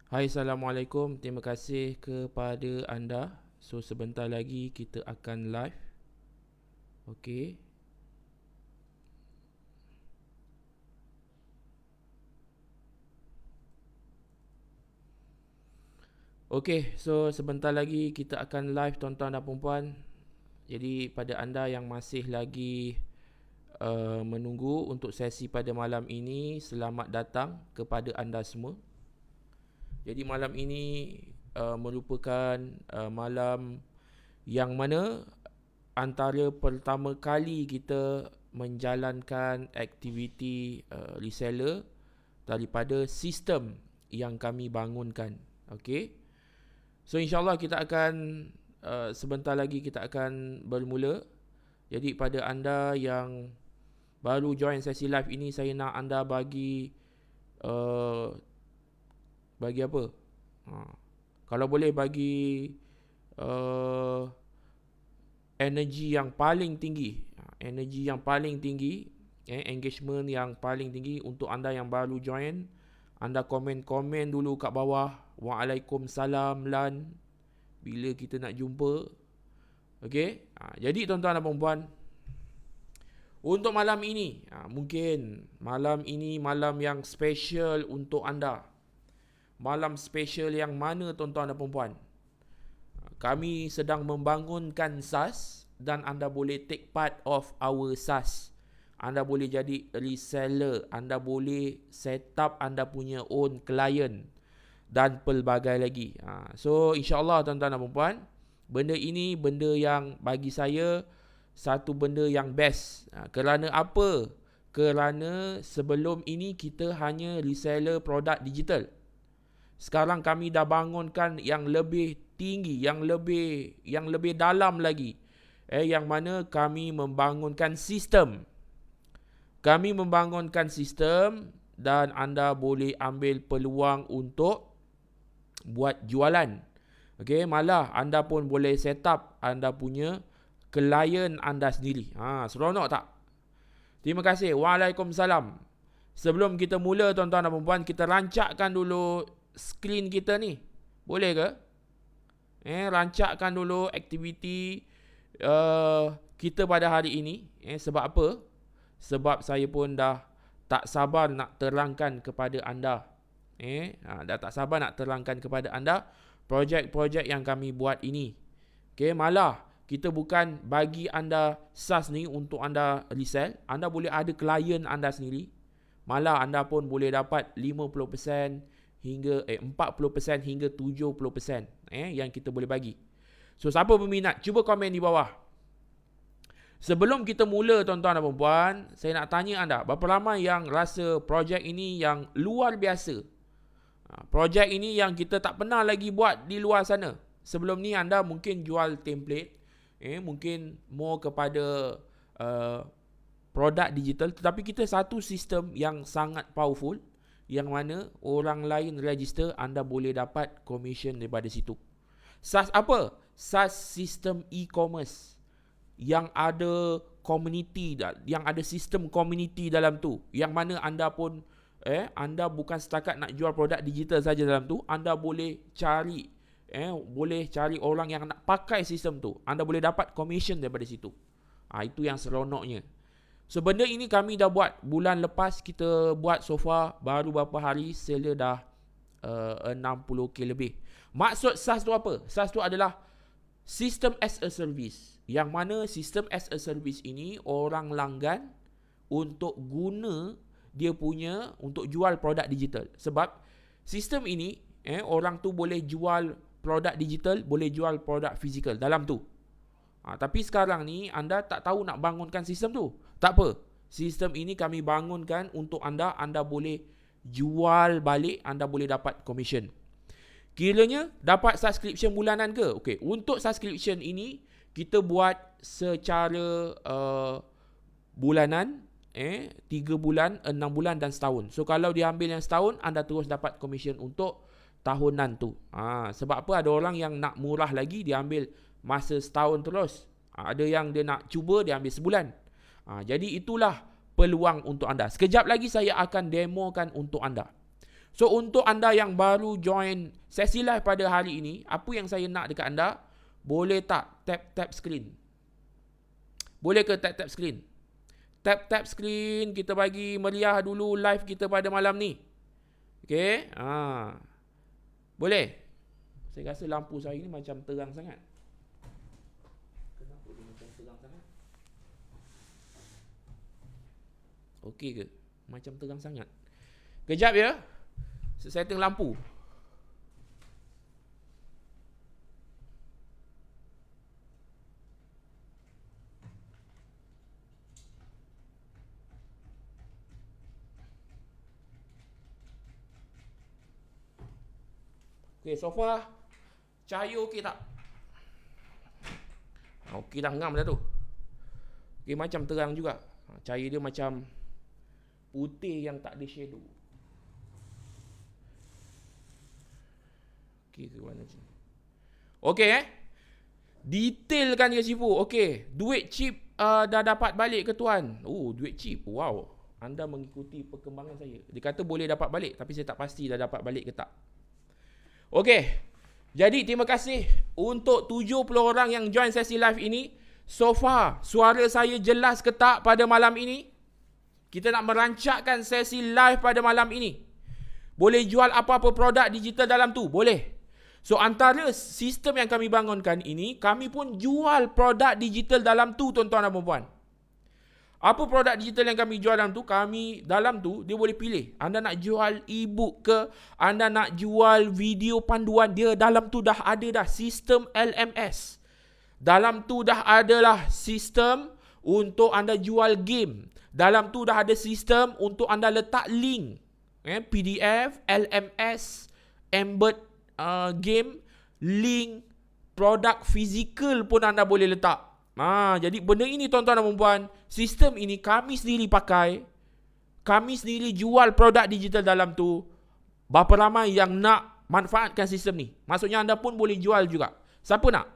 Hai, Assalamualaikum. Terima kasih kepada anda. So, sebentar lagi kita akan live. Okey. Okey, so sebentar lagi kita akan live tuan-tuan dan puan-puan. Jadi, pada anda yang masih lagi menunggu untuk sesi pada malam ini, selamat datang kepada anda semua. Jadi, malam ini merupakan malam yang mana antara pertama kali kita menjalankan aktiviti reseller daripada sistem yang kami bangunkan. Okey. So insyaAllah kita akan sebentar lagi kita akan bermula. Jadi pada anda yang baru join sesi live ini, saya nak anda bagi apa? Kalau boleh bagi energi yang paling tinggi, engagement yang paling tinggi untuk anda yang baru join. Anda komen-komen dulu kat bawah. Waalaikumsalam Lan. Bila kita nak jumpa. Okey. Jadi tuan-tuan dan puan-puan, untuk malam ini, mungkin malam ini malam yang special untuk anda. Malam special yang mana tuan-tuan dan puan-puan? Kami sedang membangunkan SaaS dan anda boleh take part of our SaaS. Anda boleh jadi reseller, anda boleh set up anda punya own client dan pelbagai lagi. So insyaAllah tuan-tuan dan puan-puan, benda ini benda yang bagi saya satu benda yang best. Kerana apa? Kerana sebelum ini kita hanya reseller produk digital. Sekarang kami dah bangunkan yang lebih tinggi, yang lebih dalam lagi. Yang mana kami membangunkan sistem. Kami membangunkan sistem dan anda boleh ambil peluang untuk buat jualan. Okey, malah anda pun boleh set up anda punya klien anda sendiri. Seronok tak? Terima kasih. Waalaikumsalam. Sebelum kita mula tuan-tuan dan puan-puan, kita rancakkan dulu skrin kita ni. Boleh ke? Rancakkan dulu aktiviti kita pada hari ini. Sebab apa? Sebab saya pun dah tak sabar nak terangkan kepada anda. Dah tak sabar nak terangkan kepada anda projek-projek yang kami buat ini. Okey, malah kita bukan bagi anda SaaS ni untuk anda resell. Anda boleh ada klien anda sendiri. Malah anda pun boleh dapat 50% hingga 40% hingga 70% yang kita boleh bagi. So siapa berminat, cuba komen di bawah. Sebelum kita mula tuan-tuan dan puan-puan, saya nak tanya anda, berapa ramai yang rasa projek ini yang luar biasa? Projek ini yang kita tak pernah lagi buat di luar sana. Sebelum ni anda mungkin jual template, mungkin more kepada produk digital, tetapi kita satu sistem yang sangat powerful, yang mana orang lain register, anda boleh dapat commission daripada situ. SaaS apa? SaaS sistem e-commerce yang ada community, yang ada sistem community dalam tu, yang mana anda pun anda bukan setakat nak jual produk digital saja dalam tu, anda boleh cari orang yang nak pakai sistem tu, anda boleh dapat commission daripada situ. Itu yang seronoknya. So benda ini kami dah buat bulan lepas, kita buat so far baru beberapa hari, seller dah 60k lebih. Maksud SaaS tu apa? SaaS tu adalah System as a Service, yang mana System as a Service ini orang langgan untuk guna dia punya untuk jual produk digital. Sebab sistem ini orang tu boleh jual produk digital, boleh jual produk fizikal dalam tu. Tapi sekarang ni anda tak tahu nak bangunkan sistem tu. Tak apa. Sistem ini kami bangunkan untuk anda. Anda boleh jual balik, anda boleh dapat commission. Kiranya dapat subscription bulanan ke? Okey, untuk subscription ini kita buat secara bulanan, 3 bulan, 6 bulan dan setahun. So kalau dia ambil yang setahun, anda terus dapat commission untuk tahunan tu. Sebab apa? Ada orang yang nak murah lagi, dia ambil masa setahun terus. Ada yang dia nak cuba, dia ambil sebulan. Jadi itulah peluang untuk anda. Sekejap lagi saya akan demokan untuk anda. So untuk anda yang baru join sesi live pada hari ini, apa yang saya nak dekat anda, boleh tak tap screen? Boleh ke tap screen? Tap screen, kita bagi meriah dulu live kita pada malam ni. Okay, boleh? Saya rasa lampu saya ni macam terang sangat. Kenapa dia macam terang sangat? Okey ke? Macam terang sangat. Kejap ya. Setting lampu. Okey, so far cahaya okey tak? Okey dah, ngam dah tu. Okey, macam terang juga. Cahaya dia macam putih yang tak ada shadow. Okey ke mana sini? Okey detailkan dia Sifu. Okey, duit chip dah dapat balik ke tuan? Duit chip. Wow. Anda mengikuti perkembangan saya. Dia kata boleh dapat balik, tapi saya tak pasti dah dapat balik ke tak. Okey. Jadi terima kasih untuk 70 orang yang join sesi live ini. So far, suara saya jelas ke tak pada malam ini? Kita nak merancangkan sesi live pada malam ini. Boleh jual apa-apa produk digital dalam tu? Boleh. So antara sistem yang kami bangunkan ini, kami pun jual produk digital dalam tu tuan-tuan dan puan-puan. Apa produk digital yang kami jual dalam tu? Kami dalam tu dia boleh pilih. Anda nak jual e-book ke? Anda nak jual video panduan? Dia dalam tu dah ada dah sistem LMS. Dalam tu dah adalah sistem untuk anda jual game. Dalam tu dah ada sistem untuk anda letak link. PDF, LMS, embed game, link, produk fizikal pun anda boleh letak. Jadi benda ini tuan-tuan dan puan-puan, sistem ini kami sendiri pakai. Kami sendiri jual produk digital dalam tu. Berapa ramai yang nak manfaatkan sistem ni? Maksudnya anda pun boleh jual juga. Siapa nak?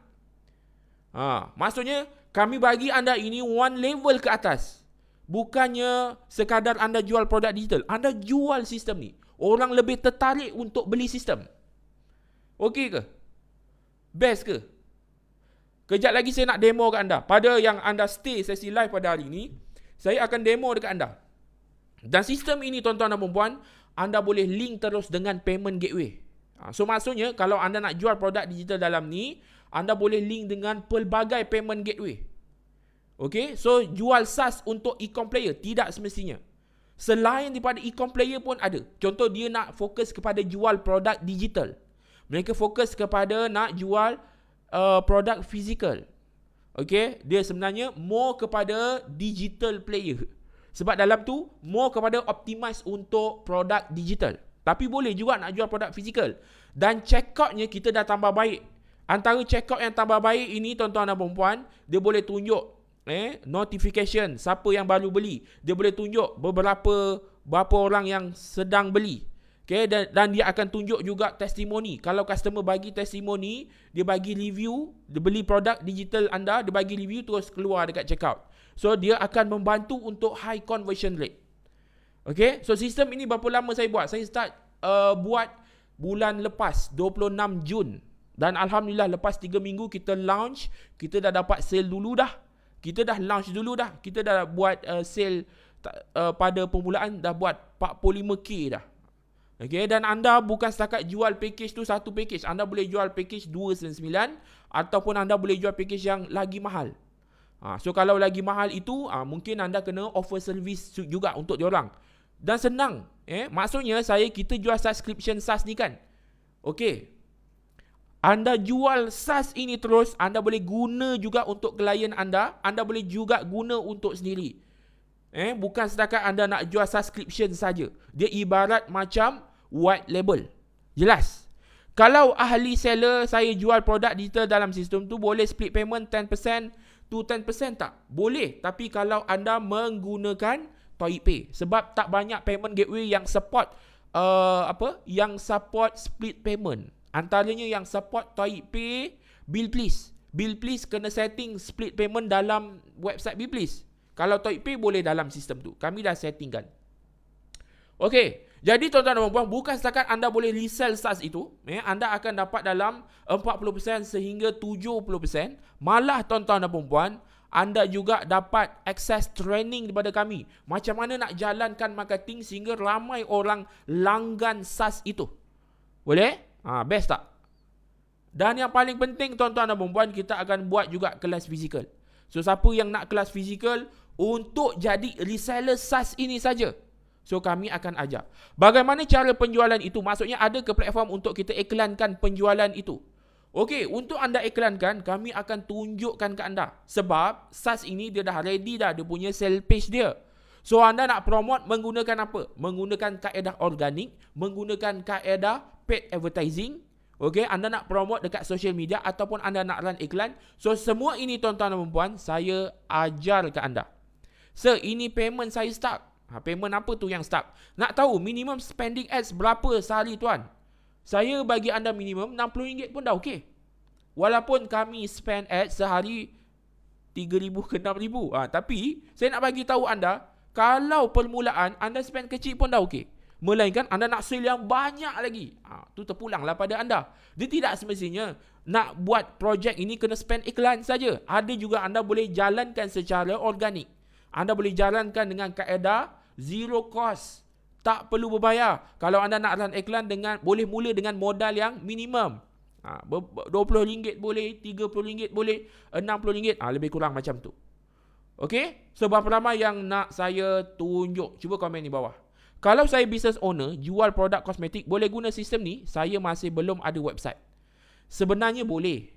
Maksudnya kami bagi anda ini one level ke atas. Bukannya sekadar anda jual produk digital, anda jual sistem ni. Orang lebih tertarik untuk beli sistem. Okey ke? Best ke? Kejap lagi saya nak demo kat anda. Pada yang anda stay sesi live pada hari ini, saya akan demo dekat anda. Dan sistem ini tuan-tuan dan puan-puan, anda boleh link terus dengan payment gateway. So maksudnya kalau anda nak jual produk digital dalam ni, anda boleh link dengan pelbagai payment gateway. Okay, so jual SaaS untuk e-com player tidak semestinya. Selain daripada e-com player pun ada. Contoh dia nak fokus kepada jual produk digital. Mereka fokus kepada nak jual produk fizikal. Okay, dia sebenarnya more kepada digital player. Sebab dalam tu more kepada optimize untuk produk digital. Tapi boleh juga nak jual produk fizikal. Dan checkoutnya kita dah tambah baik. Antara checkout yang tambah baik ini tuan-tuan dan puan-puan, dia boleh tunjuk notification siapa yang baru beli. Dia boleh tunjuk berapa orang yang sedang beli. Okay, dan dia akan tunjuk juga testimoni. Kalau customer bagi testimoni, dia bagi review, dia beli produk digital anda, dia bagi review terus keluar dekat checkout. So dia akan membantu untuk high conversion rate. Okay, so sistem ini berapa lama saya buat? Saya start buat bulan lepas 26 Jun. Dan Alhamdulillah lepas 3 minggu kita launch, kita dah dapat sale dulu dah. Kita dah launch dulu dah. Kita dah buat sale pada permulaan dah buat 45k dah. Okay, dan anda bukan setakat jual package tu satu package. Anda boleh jual package 299 ataupun anda boleh jual package yang lagi mahal. So kalau lagi mahal itu mungkin anda kena offer service juga untuk diorang. Dan senang. Maksudnya kita jual subscription SaaS ni kan. Okay. Anda jual SaaS ini terus, anda boleh guna juga untuk klien anda. Anda boleh juga guna untuk sendiri. Bukan setakat anda nak jual subscription saja. Dia ibarat macam white label. Jelas. Kalau ahli seller saya jual produk digital dalam sistem tu, boleh split payment 10% to 10% tak? Boleh. Tapi kalau anda menggunakan ToyPay. Sebab tak banyak payment gateway yang support yang support split payment. Antaranya yang support ToyPay, BillPlease. BillPlease kena setting split payment dalam website BillPlease. Kalau ToyPay boleh dalam sistem tu. Kami dah settingkan. Okey. Jadi tuan-tuan dan puan, bukan setakat anda boleh resell SaaS itu, anda akan dapat dalam 40% sehingga 70%. Malah tuan-tuan dan puan, anda juga dapat akses training daripada kami. Macam mana nak jalankan marketing sehingga ramai orang langgan SaaS itu. Boleh? Best tak? Dan yang paling penting tuan-tuan dan puan, kita akan buat juga kelas fizikal. So siapa yang nak kelas fizikal untuk jadi reseller SaaS ini saja, so kami akan ajar bagaimana cara penjualan itu. Maksudnya ada ke platform untuk kita iklankan penjualan itu. Okey, untuk anda iklankan, kami akan tunjukkan ke anda. Sebab SaaS ini dia dah ready dah, dia punya sales page dia. So anda nak promote menggunakan apa? Menggunakan kaedah organik, menggunakan kaedah paid advertising. Okey, anda nak promote dekat social media ataupun anda nak run iklan. So semua ini tuan-tuan dan puan, saya ajar ke anda. Sir, ini payment saya start. Payment apa tu yang start? Nak tahu minimum spending ads berapa sehari tuan? Saya bagi anda minimum RM60 pun dah okey. Walaupun kami spend ads sehari 3,000 ke 6,000. Tapi saya nak bagi tahu anda, kalau permulaan anda spend kecil pun dah okey. Melainkan anda nak sale yang banyak lagi. Tu terpulanglah pada anda. Dia tidak semestinya nak buat projek ini kena spend iklan saja. Ada juga anda boleh jalankan secara organik. Anda boleh jalankan dengan kaedah zero cost, tak perlu berbayar. Kalau anda nak run iklan boleh mula dengan modal yang minimum. RM20 boleh, RM30 boleh, RM60, lebih kurang macam tu. Okey? So berapa ramai yang nak saya tunjuk? Cuba komen di bawah. Kalau saya business owner, jual produk kosmetik, boleh guna sistem ni? Saya masih belum ada website. Sebenarnya boleh.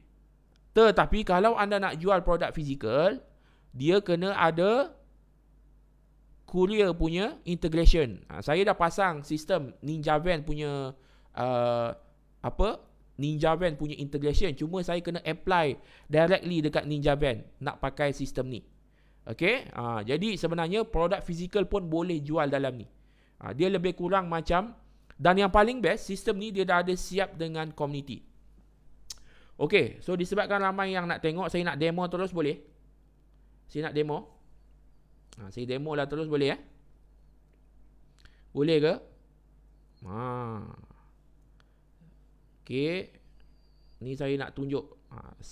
Tetapi kalau anda nak jual produk fizikal, dia kena ada courier punya integration. Saya dah pasang sistem Ninja Van punya Ninja Van punya integration. Cuma saya kena apply directly dekat Ninja Van nak pakai sistem ni. Okey? Jadi sebenarnya produk fizikal pun boleh jual dalam ni. Dia lebih kurang macam, dan yang paling best, sistem ni dia dah ada siap dengan community. Okey, so disebabkan ramai yang nak tengok, saya nak demo terus boleh? Saya nak demo. Saya demo lah terus boleh Boleh ke? Okey. Ni saya nak tunjuk.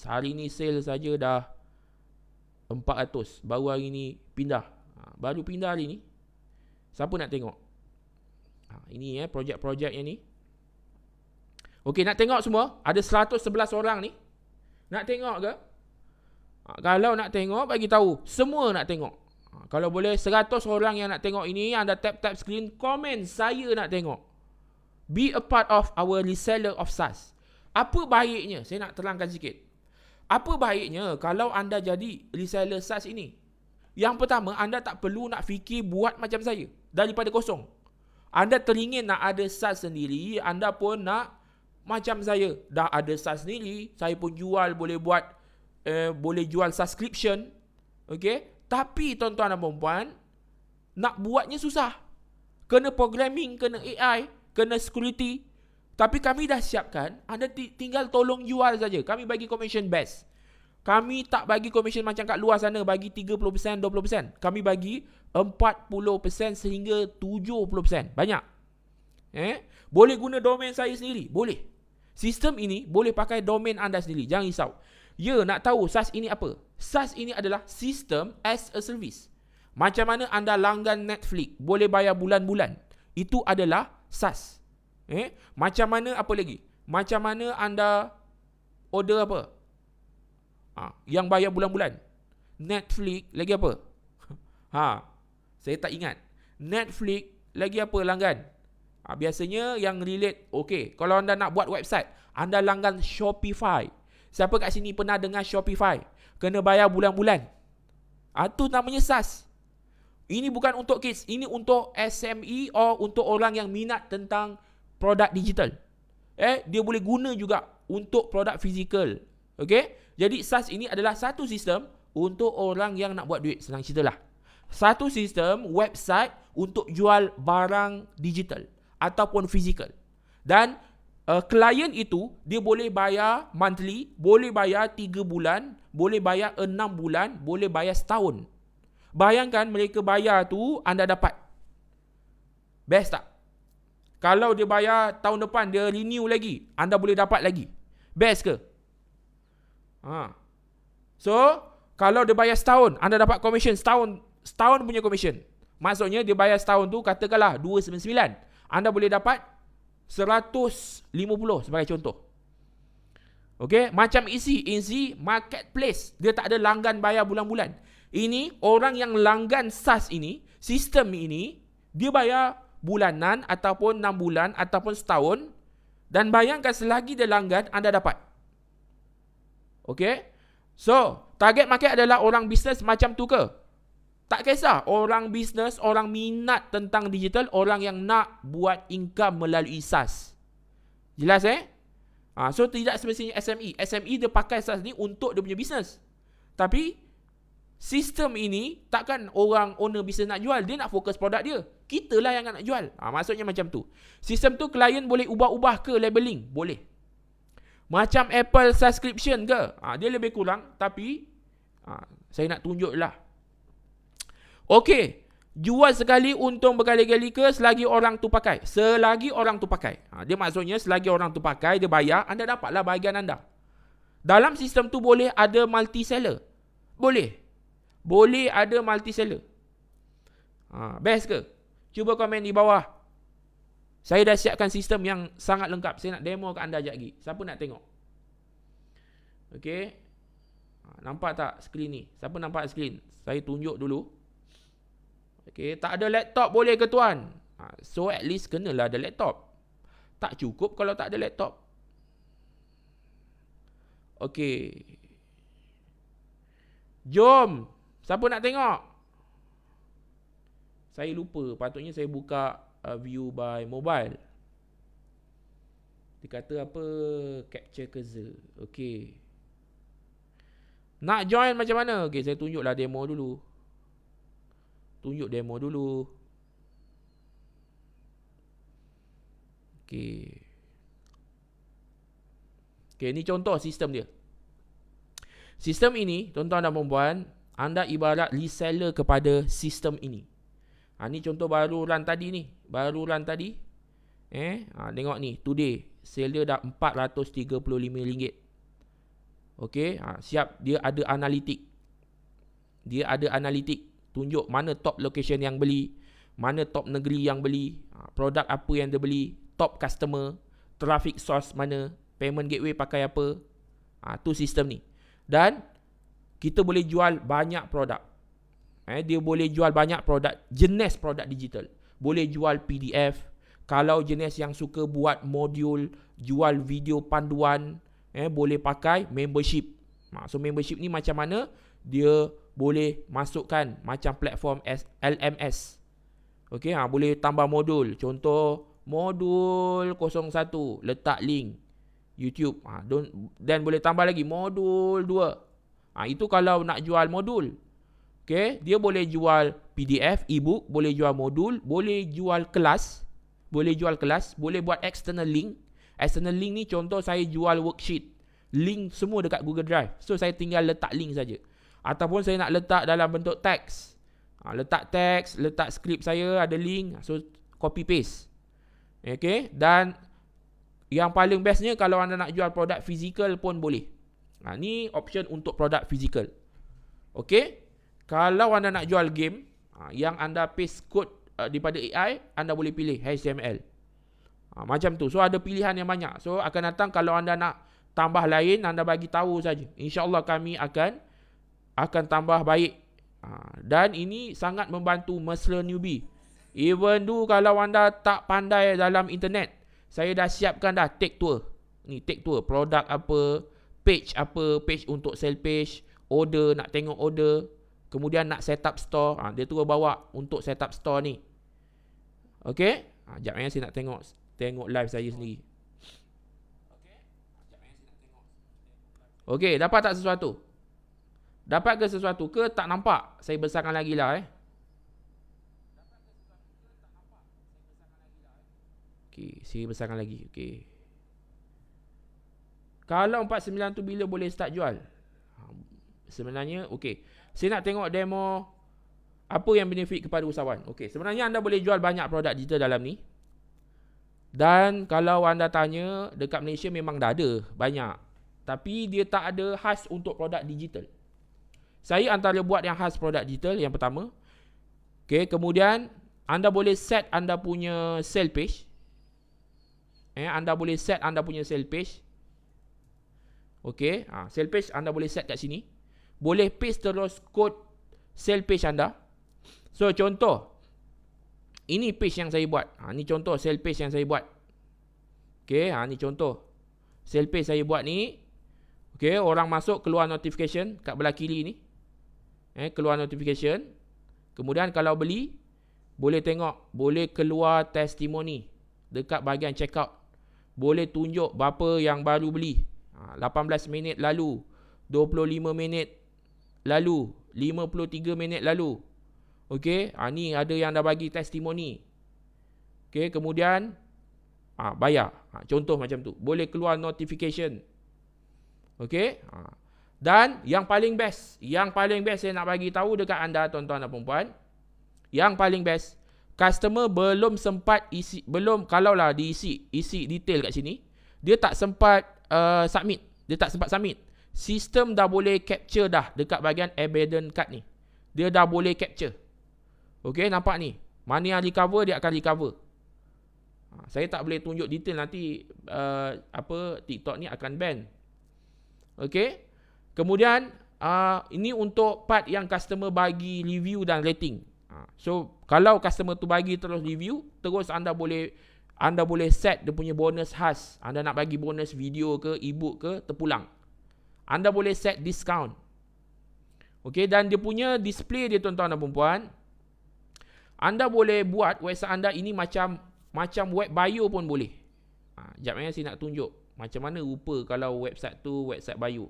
Hari ni sale saja dah 400. Baru hari ni pindah. Baru pindah hari ni. Siapa nak tengok? Ini projek-projek yang ni. Okey, nak tengok semua? Ada 111 orang ni. Nak tengok ke? Kalau nak tengok, bagi tahu. Semua nak tengok. Kalau boleh 100 orang yang nak tengok ini, anda tap screen, komen saya nak tengok. Be a part of our reseller of SaaS. Apa baiknya? Saya nak terangkan sikit. Apa baiknya kalau anda jadi reseller SaaS ini? Yang pertama, anda tak perlu nak fikir buat macam saya daripada kosong. Anda teringin nak ada SaaS sendiri, anda pun nak macam saya. Dah ada SaaS sendiri, saya pun jual, boleh buat boleh jual subscription. Okey? Tapi tuan-tuan dan puan, nak buatnya susah. Kena programming, kena AI, kena security. Tapi kami dah siapkan, anda tinggal tolong jual saja. Kami bagi commission best. Kami tak bagi commission macam kat luar sana, bagi 30%, 20%. Kami bagi 40% sehingga 70%. Banyak. Boleh guna domain saya sendiri? Boleh. Sistem ini boleh pakai domain anda sendiri. Jangan risau. Ya, nak tahu SaaS ini apa? SaaS ini adalah System as a Service. Macam mana anda langgan Netflix, boleh bayar bulan-bulan. Itu adalah SaaS. Macam mana apa lagi? Macam mana anda order apa? Yang bayar bulan-bulan. Netflix, lagi apa? Saya tak ingat. Netflix, lagi apa langgan? Biasanya yang relate, okey. Kalau anda nak buat website, anda langgan Shopify. Siapa kat sini pernah dengar Shopify? Kena bayar bulan-bulan. Itu namanya SaaS. Ini bukan untuk kids. Ini untuk SME atau untuk orang yang minat tentang produk digital. Dia boleh guna juga untuk produk fizikal. Okey? Jadi SaaS ini adalah satu sistem untuk orang yang nak buat duit. Senang cerita lah. Satu sistem website untuk jual barang digital ataupun fizikal. Dan klien itu dia boleh bayar monthly, boleh bayar 3 bulan, boleh bayar 6 bulan, boleh bayar setahun. Bayangkan mereka bayar tu anda dapat. Best tak? Kalau dia bayar tahun depan, dia renew lagi, anda boleh dapat lagi. Best ke? So, kalau dia bayar setahun, anda dapat commission setahun punya commission. Maksudnya dia bayar setahun tu, katakanlah 299, anda boleh dapat 150 sebagai contoh. Okay, macam Easy marketplace, dia tak ada langgan bayar bulan-bulan. Ini orang yang langgan SaaS ini, sistem ini, dia bayar bulanan ataupun 6 bulan ataupun setahun, dan bayangkan selagi dia langgan, anda dapat. Okay, so target market adalah orang bisnes macam tu ke? Tak kisah, orang bisnes, orang minat tentang digital, orang yang nak buat income melalui SaaS. Jelas so tidak semestinya SME. SME dia pakai SaaS ni untuk dia punya bisnes. Tapi sistem ini takkan orang owner bisnes nak jual, dia nak fokus produk dia. Kita lah yang nak jual. Maksudnya macam tu. Sistem tu klien boleh ubah-ubah ke labeling? Boleh. Macam Apple subscription ke? Dia lebih kurang, tapi saya nak tunjuk lah. Okey, jual sekali untung berkali-kali ke selagi orang tu pakai? Selagi orang tu pakai. Dia maksudnya selagi orang tu pakai, dia bayar, anda dapatlah bahagian anda. Dalam sistem tu boleh ada multi-seller? Boleh ada multi-seller. Best ke? Cuba komen di bawah. Saya dah siapkan sistem yang sangat lengkap. Saya nak demo kat anda sekejap lagi. Siapa nak tengok? Okey. Nampak tak skrin ni? Siapa nampak skrin? Saya tunjuk dulu. Okey, tak ada laptop boleh ke tuan? So at least kenalah ada laptop. Tak cukup kalau tak ada laptop. Okey. Jom. Siapa nak tengok? Saya lupa. Patutnya saya buka view by mobile. Dia kata apa? Capture cursor. Okey. Nak join macam mana? Okey, saya tunjuklah demo dulu. Tunjuk demo dulu. Okey. Okey, ni contoh sistem dia. Sistem ini, tuan-tuan dan puan-puan, anda ibarat reseller kepada sistem ini. Ni contoh baru run tadi ni. Tengok ni, today sale dia dah RM435. Okey, siap. Dia ada analitik. Tunjuk mana top location yang beli, mana top negeri yang beli, produk apa yang dia beli, top customer, traffic source mana, payment gateway pakai apa. Tu sistem ni. Dan kita boleh jual banyak produk. Dia boleh jual banyak produk, jenis produk digital. Boleh jual PDF. Kalau jenis yang suka buat modul, jual video panduan, boleh pakai membership. So membership ni macam mana? Dia boleh masukkan macam platform LMS. Okey, boleh tambah modul. Contoh modul 01, letak link YouTube. Dan boleh tambah lagi modul 2. Itu kalau nak jual modul. Okey, dia boleh jual PDF, ebook, boleh jual modul, boleh jual kelas, boleh buat external link. External link ni contoh saya jual worksheet. Link semua dekat Google Drive. So saya tinggal letak link saja. Ataupun saya nak letak dalam bentuk teks. Letak teks, letak skrip saya, ada link. So copy paste. Okay. Dan yang paling bestnya kalau anda nak jual produk fizikal pun boleh. Ni option untuk produk fizikal. Okay. Kalau anda nak jual game, yang anda paste code daripada AI, anda boleh pilih HTML. Macam tu. So ada pilihan yang banyak. So akan datang kalau anda nak tambah lain, anda bagi tahu saja. InsyaAllah kami akan tambah baik. Dan ini sangat membantu mesra newbie. Even tu kalau anda tak pandai dalam internet, saya dah siapkan dah take tour. Ni take tour, produk apa, page untuk sell page, order, nak tengok order, kemudian nak set up store. Dia tu bawa untuk set up store ni. Okay. Sekejap saya nak tengok live saya sendiri. Okay, dapat tak sesuatu? Dapat ke sesuatu ke tak nampak? Saya besarkan lagi lah. Okay, saya besarkan lagi. Okay. Kalau 49 tu bila boleh start jual? Sebenarnya, okay. Saya nak tengok demo apa yang benefit kepada usahawan. Okay, sebenarnya anda boleh jual banyak produk digital dalam ni. Dan kalau anda tanya, dekat Malaysia memang dah ada banyak. Tapi dia tak ada khas untuk produk digital. Saya antara buat yang khas produk digital yang pertama. Okay, kemudian anda boleh set anda punya sale page. Anda boleh set anda punya sale page. Okay, sale page anda boleh set kat sini. Boleh paste terus kod sale page anda. So contoh, ini page yang saya buat. Ni contoh sale page yang saya buat. Okay, ni contoh sale page saya buat ni. Okay, orang masuk keluar notification kat belah kiri ni. Keluar notification. Kemudian kalau beli, boleh tengok, boleh keluar testimoni dekat bahagian checkout. Boleh tunjuk berapa yang baru beli. 18 minit lalu, 25 minit lalu, 53 minit lalu. Okey, ni ada yang dah bagi testimoni. Okey, kemudian bayar. Contoh macam tu. Boleh keluar notification. Okey. Dan yang paling best saya nak bagi tahu dekat anda tuan-tuan dan puan-puan. Yang paling best, customer belum sempat isi, kalaulah diisi detail kat sini, dia tak sempat submit. Sistem dah boleh capture dah dekat bahagian abandoned cart ni. Dia dah boleh capture. Okey, nampak ni. Mana yang recover, dia akan recover. Saya tak boleh tunjuk detail, nanti TikTok ni akan ban. Okey. Kemudian ini untuk part yang customer bagi review dan rating. So kalau customer tu bagi terus review, terus anda boleh set dia punya bonus khas. Anda nak bagi bonus video ke, ebook ke, terpulang. Anda boleh set discount. Okey, dan dia punya display dia tuan-tuan dan puan-puan, anda boleh buat website anda ini macam web bio pun boleh. Sekejap saya nak tunjuk macam mana rupa kalau website tu website bio.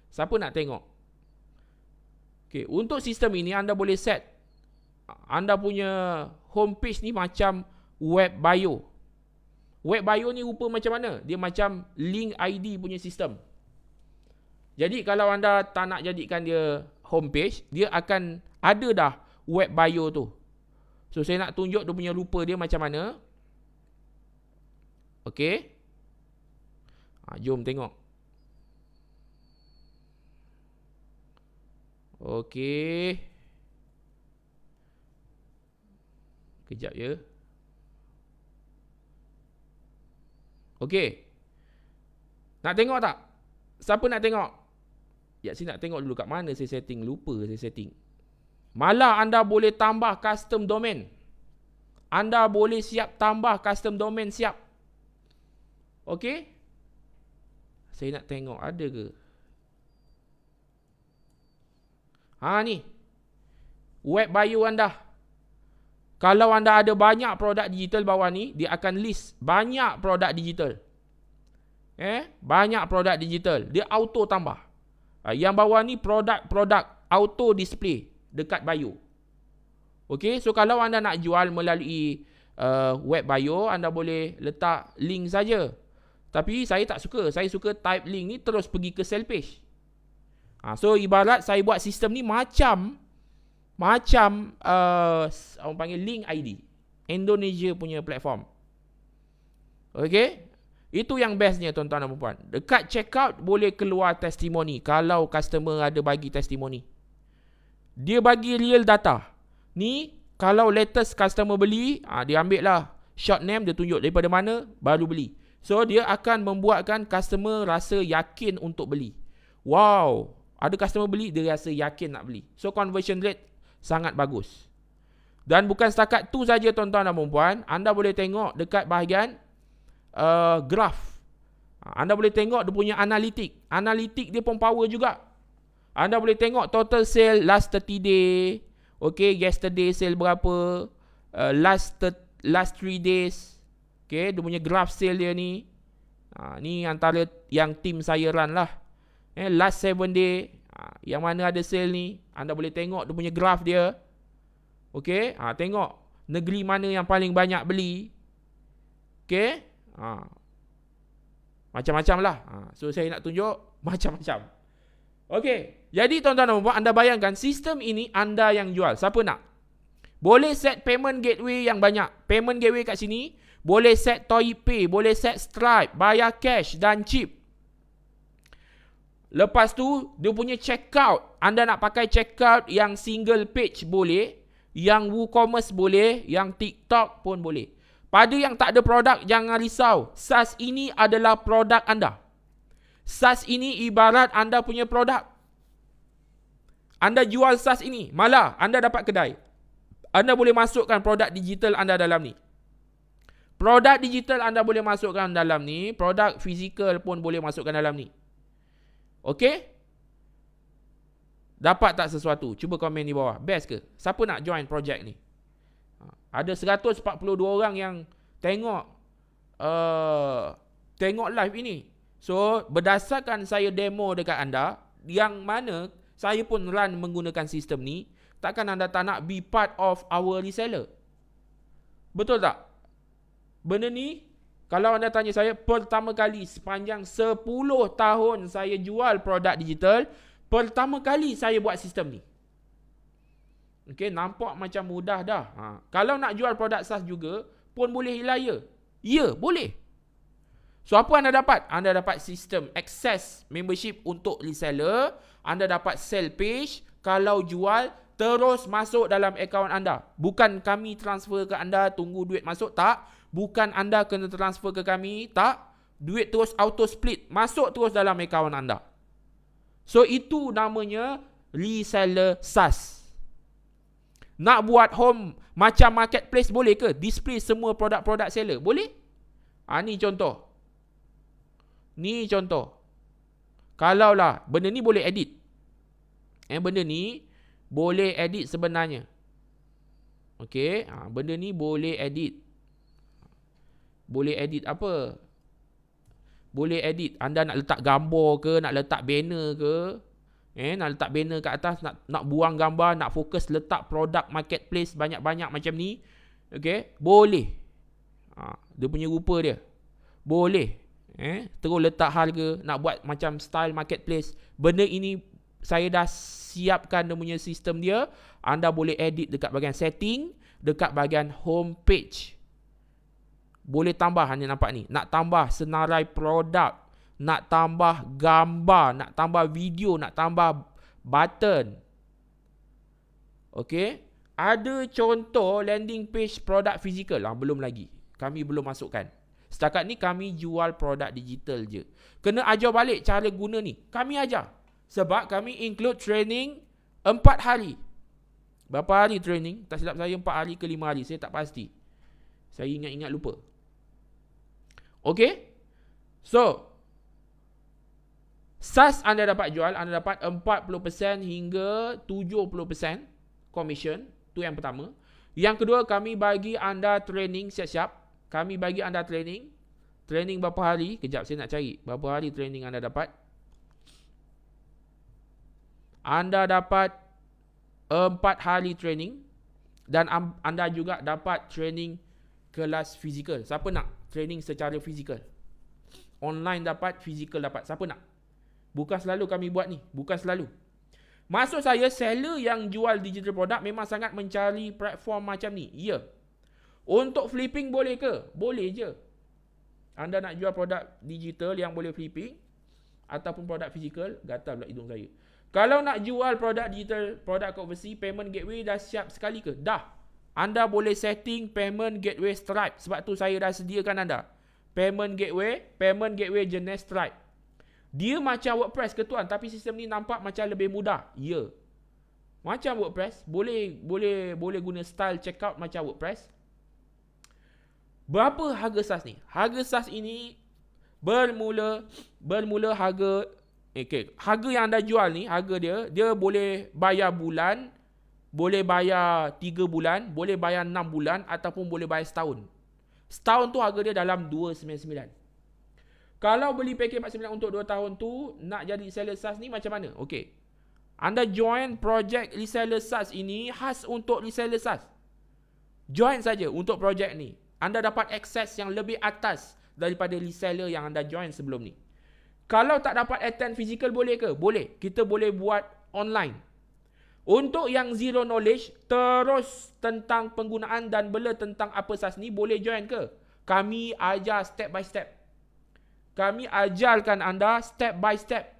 Siapa nak tengok? Okay, untuk sistem ini anda boleh set anda punya homepage ni macam web bio. Web bio ni rupa macam mana? Dia macam link ID punya sistem. Jadi kalau anda tak nak jadikan dia homepage, dia akan ada dah web bio tu. So saya nak tunjuk dia punya rupa dia macam mana. Okey. Jom tengok. Okey. Kejap ya. Okey. Nak tengok tak? Siapa nak tengok? Ya, saya nak tengok dulu kat mana saya setting. Lupa saya setting. Malah anda boleh tambah custom domain. Anda boleh siap tambah custom domain siap. Okey. Saya nak tengok ada ke? Ni. Web bio anda. Kalau anda ada banyak produk digital bawah ni, dia akan list banyak produk digital. Banyak produk digital. Dia auto tambah. Yang bawah ni produk auto display dekat bio. Okey, so kalau anda nak jual melalui web bio, anda boleh letak link saja. Tapi saya tak suka. Saya suka type link ni terus pergi ke sale page. So ibarat saya buat sistem ni macam orang panggil link ID. Indonesia punya platform. Okey. Itu yang bestnya tuan-tuan dan puan. Dekat checkout boleh keluar testimoni kalau customer ada bagi testimoni. Dia bagi real data. Ni kalau latest customer beli, dia ambil lah short name, dia tunjuk daripada mana baru beli. So dia akan membuatkan customer rasa yakin untuk beli. Wow, ada customer beli, dia rasa yakin nak beli. So conversion rate sangat bagus. Dan bukan setakat tu saja tuan-tuan dan puan-puan, anda boleh tengok dekat bahagian graph. Anda boleh tengok dia punya analitik. Analitik dia pun power juga. Anda boleh tengok total sale last 30 day. Okay, yesterday sale berapa, last 3 days. Okay, dia punya graph sale dia ni. Ni antara yang tim saya run lah. Last 7 day, yang mana ada sale ni, anda boleh tengok dia punya graph dia. Okay, tengok negeri mana yang paling banyak beli. Okay, macam-macam lah. So saya nak tunjuk macam-macam. Okay, jadi tuan-tuan dan puan, anda bayangkan sistem ini anda yang jual. Siapa nak? Boleh set payment gateway yang banyak. Payment gateway kat sini, boleh set ToyPay, boleh set Stripe, bayar cash dan chip. Lepas tu, dia punya checkout. Anda nak pakai checkout yang single page boleh, yang WooCommerce boleh, yang TikTok pun boleh. Pada yang tak ada produk, jangan risau. SaaS ini adalah produk anda. SaaS ini ibarat anda punya produk. Anda jual SaaS ini, malah anda dapat kedai. Anda boleh masukkan produk digital anda dalam ni. Produk digital anda boleh masukkan dalam ni. Produk fizikal pun boleh masukkan dalam ni. Okey? Dapat tak sesuatu? Cuba komen di bawah. Best ke? Siapa nak join projek ni? Ada 142 orang yang tengok live ini. So, berdasarkan saya demo dekat anda, yang mana saya pun run menggunakan sistem ni, takkan anda tak nak be part of our reseller? Betul tak? Benda ni, kalau anda tanya saya, pertama kali sepanjang 10 tahun saya jual produk digital, pertama kali saya buat sistem ni. Okay, nampak macam mudah dah. Kalau nak jual produk SaaS juga, pun boleh hilaya. Ya, boleh. So, apa anda dapat? Anda dapat sistem access membership untuk reseller. Anda dapat sell page. Kalau jual, terus masuk dalam akaun anda. Bukan kami transfer ke anda, tunggu duit masuk, tak. Bukan anda kena transfer ke kami, tak. Duit terus auto split, masuk terus dalam akaun anda. So, itu namanya reseller SaaS. Nak buat home macam marketplace boleh ke? Display semua produk-produk seller, boleh? Ni contoh. Ni contoh. Kalaulah benda ni boleh edit. Benda ni boleh edit sebenarnya. Okey, benda ni boleh edit. Boleh edit apa? Boleh edit. Anda nak letak gambar ke, nak letak banner ke? Nak letak banner kat atas, nak buang gambar, nak fokus letak produk marketplace banyak-banyak macam ni. Okey, boleh. Dia punya rupa dia. Boleh. Terus letak harga, nak buat macam style marketplace. Benda ini saya dah siapkan dia punya sistem dia. Anda boleh edit dekat bahagian setting, dekat bahagian home page. Boleh tambah, anda nampak ni. Nak tambah senarai produk, nak tambah gambar, nak tambah video, nak tambah button. Okey. Ada contoh landing page produk fizikal. Belum lagi. Kami belum masukkan. Setakat ni kami jual produk digital je. Kena ajar balik cara guna ni. Kami ajar. Sebab kami include training 4 hari. Berapa hari training? Tak silap saya 4 hari ke 5 hari. Saya tak pasti. Saya ingat-ingat lupa. Okey. So, SaaS anda dapat jual. Anda dapat 40% hingga 70% commission. Tu yang pertama. Yang kedua, kami bagi anda training siap-siap. Kami bagi anda training. Training berapa hari? Kejap saya nak cari. Berapa hari training anda dapat? Anda dapat 4 hari training. Dan anda juga dapat training kelas fizikal. Siapa nak training secara fizikal? Online dapat, fizikal dapat. Siapa nak? Bukan selalu kami buat ni. Bukan selalu. Maksud saya, seller yang jual digital product memang sangat mencari platform macam ni. Ya. Untuk flipping boleh ke? Boleh je. Anda nak jual produk digital yang boleh flipping ataupun produk fizikal, gatal pula hidung saya. Kalau nak jual produk digital, produk kat overseas, payment gateway dah siap sekali ke? Dah. Anda boleh setting payment gateway Stripe. Sebab tu saya dah sediakan anda. Payment gateway jenis Stripe. Dia macam WordPress ke tuan, tapi sistem ni nampak macam lebih mudah. Ya. Macam WordPress, boleh guna style checkout macam WordPress. Berapa harga SaaS ni? Harga SaaS ini bermula harga harga yang anda jual ni, harga dia boleh bayar bulan, boleh bayar 3 bulan, boleh bayar 6 bulan ataupun boleh bayar setahun. Setahun tu harga dia dalam 299. Kalau beli pakej 49 untuk 2 tahun tu, nak jadi reseller SaaS ni macam mana? Okey. Anda join projek reseller SaaS ini khas untuk reseller SaaS. Join saja untuk projek ni. Anda dapat akses yang lebih atas daripada reseller yang anda join sebelum ni. Kalau tak dapat attend fizikal boleh ke? Boleh. Kita boleh buat online. Untuk yang zero knowledge, terus tentang penggunaan dan bela tentang apa SaaS ni, boleh join ke? Kami ajar step by step. Kami ajarkan anda step by step.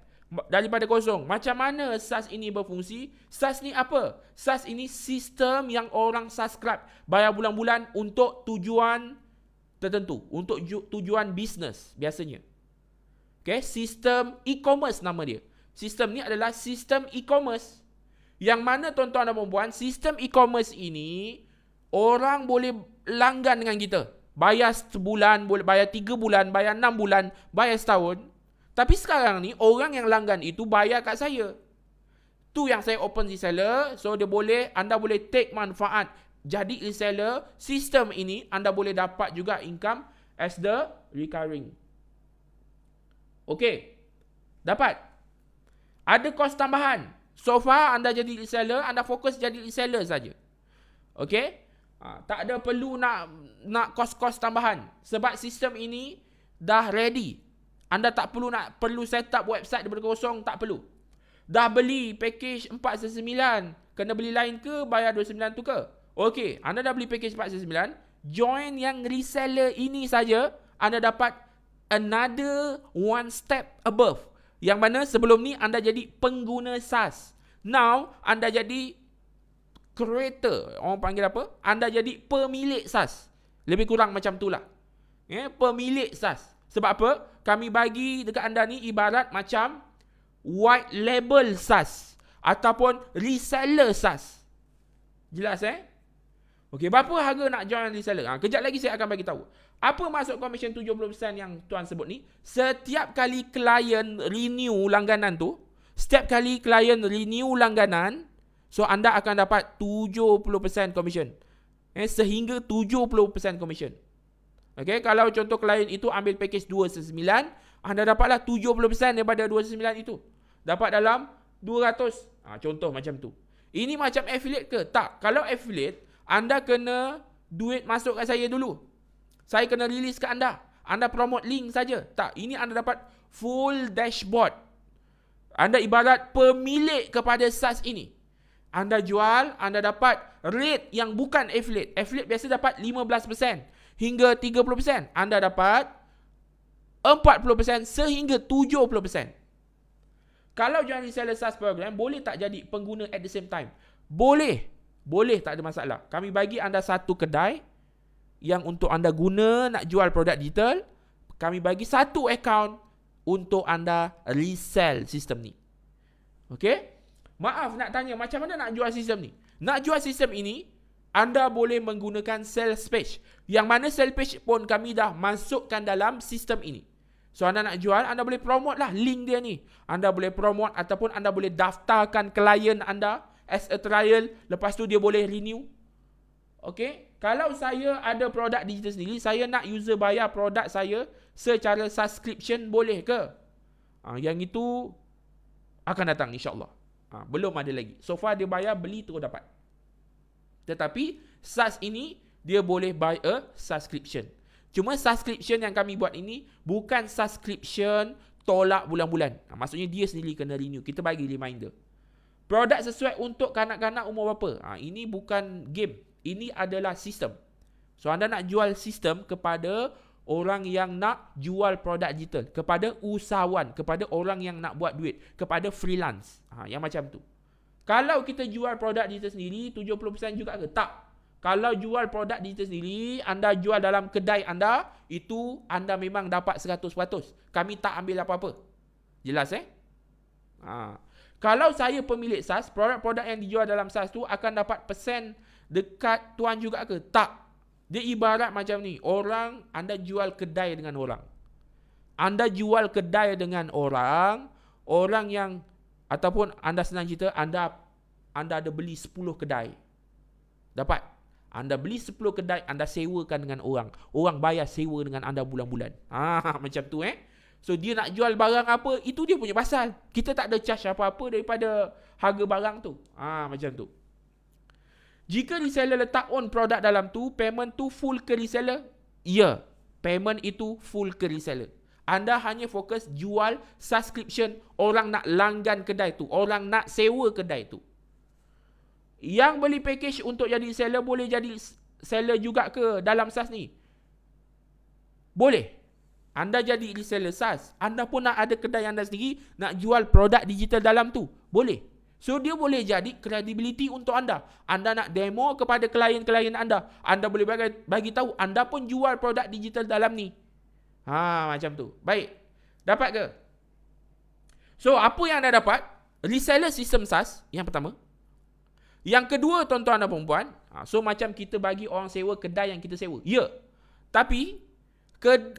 Daripada kosong. Macam mana SaaS ini berfungsi? SaaS ni apa? SaaS ini sistem yang orang subscribe. Bayar bulan-bulan untuk tujuan tertentu. Untuk tujuan bisnes biasanya. Okay? Sistem e-commerce nama dia. Sistem ni adalah sistem e-commerce. Yang mana tuan-tuan dan puan-puan, sistem e-commerce ini, orang boleh langgan dengan kita. Bayar sebulan, boleh bayar 3 bulan, bayar 6 bulan, bayar setahun. Tapi sekarang ni, orang yang langgan itu bayar kat saya. Tu yang saya open reseller, so anda boleh take manfaat. Jadi reseller, sistem ini, anda boleh dapat juga income as the recurring. Okay. Dapat. Ada kos tambahan. So far, anda jadi reseller, anda fokus jadi reseller saja. Okay? Tak ada perlu nak kos-kos tambahan. Sebab sistem ini dah ready. Anda tak perlu set up website daripada kosong, tak perlu. Dah beli package 499, kena beli lain ke, bayar 29 tu ke? Okay, anda dah beli package 499, join yang reseller ini saja, anda dapat another one step above. Yang mana sebelum ni anda jadi pengguna SaaS. Now, anda jadi creator. Orang panggil apa? Anda jadi pemilik SaaS. Lebih kurang macam tu lah. Pemilik SaaS. Sebab apa? Kami bagi dekat anda ni ibarat macam white label SaaS. Ataupun reseller SaaS. Jelas Okey, berapa harga nak join reseller? Kejap lagi saya akan bagi tahu. Apa maksud commission 70% yang tuan sebut ni? Setiap kali klien renew langganan tu, so anda akan dapat 70% commission. Sehingga 70% commission. Okay, kalau contoh klien itu ambil package 299, anda dapatlah 70% daripada 299 itu. Dapat dalam 200. Contoh macam tu. Ini macam affiliate ke? Tak. Kalau affiliate, anda kena duit masuk kat saya dulu. Saya kena release ke anda. Anda promote link saja. Tak, ini anda dapat full dashboard. Anda ibarat pemilik kepada SaaS ini. Anda jual, anda dapat rate yang bukan affiliate. Affiliate biasa dapat 15% hingga 30%. Anda dapat 40% sehingga 70%. Kalau join reseller SaaS program, boleh tak jadi pengguna at the same time? Boleh. Boleh, tak ada masalah. Kami bagi anda satu kedai yang untuk anda guna nak jual produk digital. Kami bagi satu account untuk anda resell sistem ni. Okay? Maaf nak tanya, macam mana nak jual sistem ni? Nak jual sistem ini, anda boleh menggunakan sales page. Yang mana sales page pun kami dah masukkan dalam sistem ini. So anda nak jual, anda boleh promote lah link dia ni. Anda boleh promote ataupun anda boleh daftarkan klien anda as a trial. Lepas tu dia boleh renew. Okay? Kalau saya ada produk digital sendiri, saya nak user bayar produk saya secara subscription, boleh ke? Yang itu akan datang insyaAllah. Belum ada lagi. So far dia bayar, beli terus dapat. Tetapi SaaS ini dia boleh buy a subscription. Cuma subscription yang kami buat ini bukan subscription tolak bulan-bulan. Maksudnya dia sendiri kena renew. Kita bagi reminder. Produk sesuai untuk kanak-kanak umur berapa? Ini bukan game. Ini adalah sistem. So anda nak jual sistem kepada orang yang nak jual produk digital, kepada usahawan, kepada orang yang nak buat duit, kepada freelance. Yang macam tu. Kalau kita jual produk digital sendiri, 70% juga ke? Tak. Kalau jual produk digital sendiri, anda jual dalam kedai anda, itu anda memang dapat 100%. Kami tak ambil apa-apa. Jelas Kalau saya pemilik SaaS, produk-produk yang dijual dalam SaaS tu akan dapat persen dekat tuan juga ke? Tak. Dia ibarat macam ni. Anda jual kedai dengan orang. Anda jual kedai dengan orang yang, ataupun anda senang cerita, anda ada beli 10 kedai. Dapat. Anda beli 10 kedai, anda sewakan dengan orang. Orang bayar sewa dengan anda bulan-bulan. Macam tu So dia nak jual barang apa, itu dia punya pasal. Kita tak ada charge apa-apa daripada harga barang tu. Macam tu. Jika reseller letak on produk dalam tu, payment tu full ke reseller? Ya, payment itu full ke reseller. Anda hanya fokus jual subscription, orang nak langgan kedai tu, orang nak sewa kedai tu. Yang beli package untuk jadi seller boleh jadi seller juga ke dalam SaaS ni? Boleh. Anda jadi reseller SaaS, anda pun nak ada kedai anda sendiri, nak jual produk digital dalam tu, boleh. So dia boleh jadi credibility untuk anda. Anda nak demo kepada klien-klien anda, anda boleh bagi tahu anda pun jual produk digital dalam ni. Macam tu. Baik. Dapat ke? So apa yang anda dapat? Reseller sistem SaaS yang pertama. Yang kedua, tuan-tuan dan puan-puan, so macam kita bagi orang sewa kedai yang kita sewa. Ya. Tapi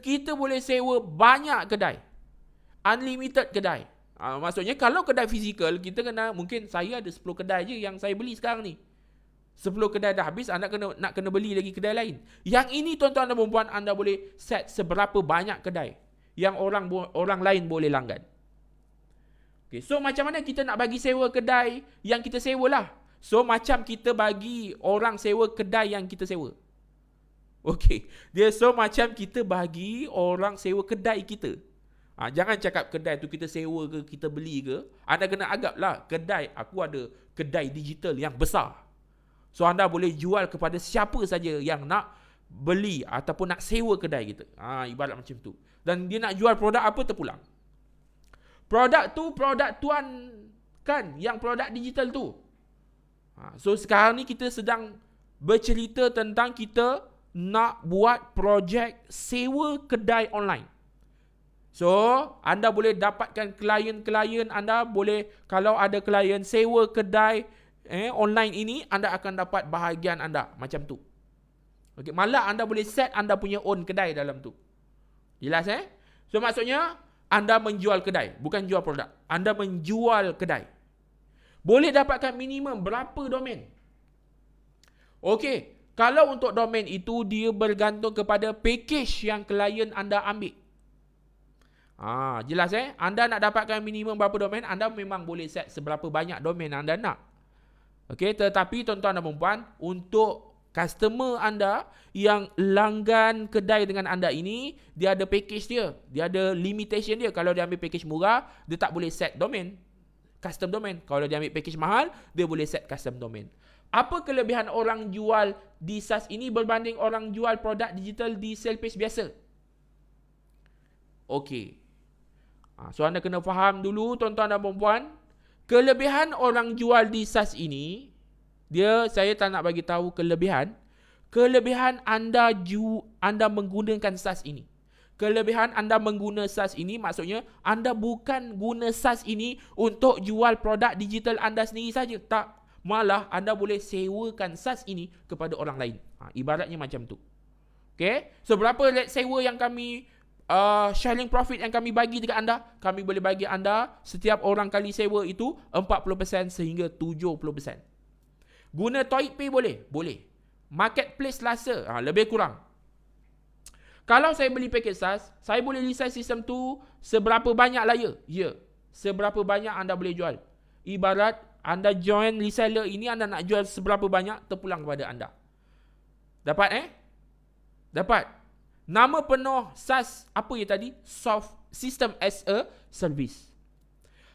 kita boleh sewa banyak kedai. Unlimited kedai. Maksudnya kalau kedai fizikal, kita kena, mungkin saya ada 10 kedai je yang saya beli sekarang ni. 10 kedai dah habis, anda nak kena beli lagi kedai lain. Yang ini tuan-tuan dan puan-puan, anda boleh set seberapa banyak kedai yang orang lain boleh langgan. Okay, so macam mana kita nak bagi sewa kedai yang kita sewa lah. So macam kita bagi orang sewa kedai yang kita sewa. Okey, dia so macam kita bagi orang sewa kedai kita. Jangan cakap kedai tu kita sewa ke, kita beli ke. Anda kena agak lah, kedai, aku ada kedai digital yang besar. So anda boleh jual kepada siapa saja yang nak beli ataupun nak sewa kedai kita. Ibarat macam tu. Dan dia nak jual produk apa, terpulang. Produk tu, produk tuan kan, yang produk digital tu. So sekarang ni kita sedang bercerita tentang kita nak buat projek sewa kedai online. So, anda boleh dapatkan klien-klien anda, boleh, kalau ada klien sewa kedai online ini, anda akan dapat bahagian anda macam tu. Okay, malah anda boleh set anda punya own kedai dalam tu. Jelas So maksudnya anda menjual kedai, bukan jual produk. Anda menjual kedai. Boleh dapatkan minimum berapa domain? Okey, kalau untuk domain itu, dia bergantung kepada package yang klien anda ambil. Jelas Anda nak dapatkan minimum berapa domain, anda memang boleh set seberapa banyak domain anda nak. Okey, tetapi tuan-tuan dan puan-puan, untuk customer anda yang langgan kedai dengan anda ini, dia ada package dia. Dia ada limitation dia. Kalau dia ambil package murah, dia tak boleh set domain, custom domain. Kalau dia ambil package mahal, dia boleh set custom domain. Apa kelebihan orang jual di SaaS ini berbanding orang jual produk digital di sale page biasa? Okey. So anda kena faham dulu tuan-tuan dan puan-puan, kelebihan orang jual di SaaS ini, saya tak nak bagi tahu kelebihan anda menggunakan SaaS ini. Kelebihan anda menggunakan SaaS ini maksudnya anda bukan guna SaaS ini untuk jual produk digital anda sendiri saja. Tak. Malah anda boleh sewakan SaaS ini kepada orang lain. Ibaratnya macam tu. Okay. So berapa sewa yang kami sharing profit yang kami bagi dekat anda? Kami boleh bagi anda setiap orang kali sewa itu 40% sehingga 70%. Guna ToyPay boleh? Boleh. Marketplace Lasa lebih kurang. Kalau saya beli paket SaaS, saya boleh resize sistem tu seberapa banyak lah ya? Ya. Seberapa banyak anda boleh jual. Ibarat anda join reseller ini, anda nak jual seberapa banyak, terpulang kepada anda. Dapat Dapat. Nama penuh SaaS apa ya tadi? System as a Service.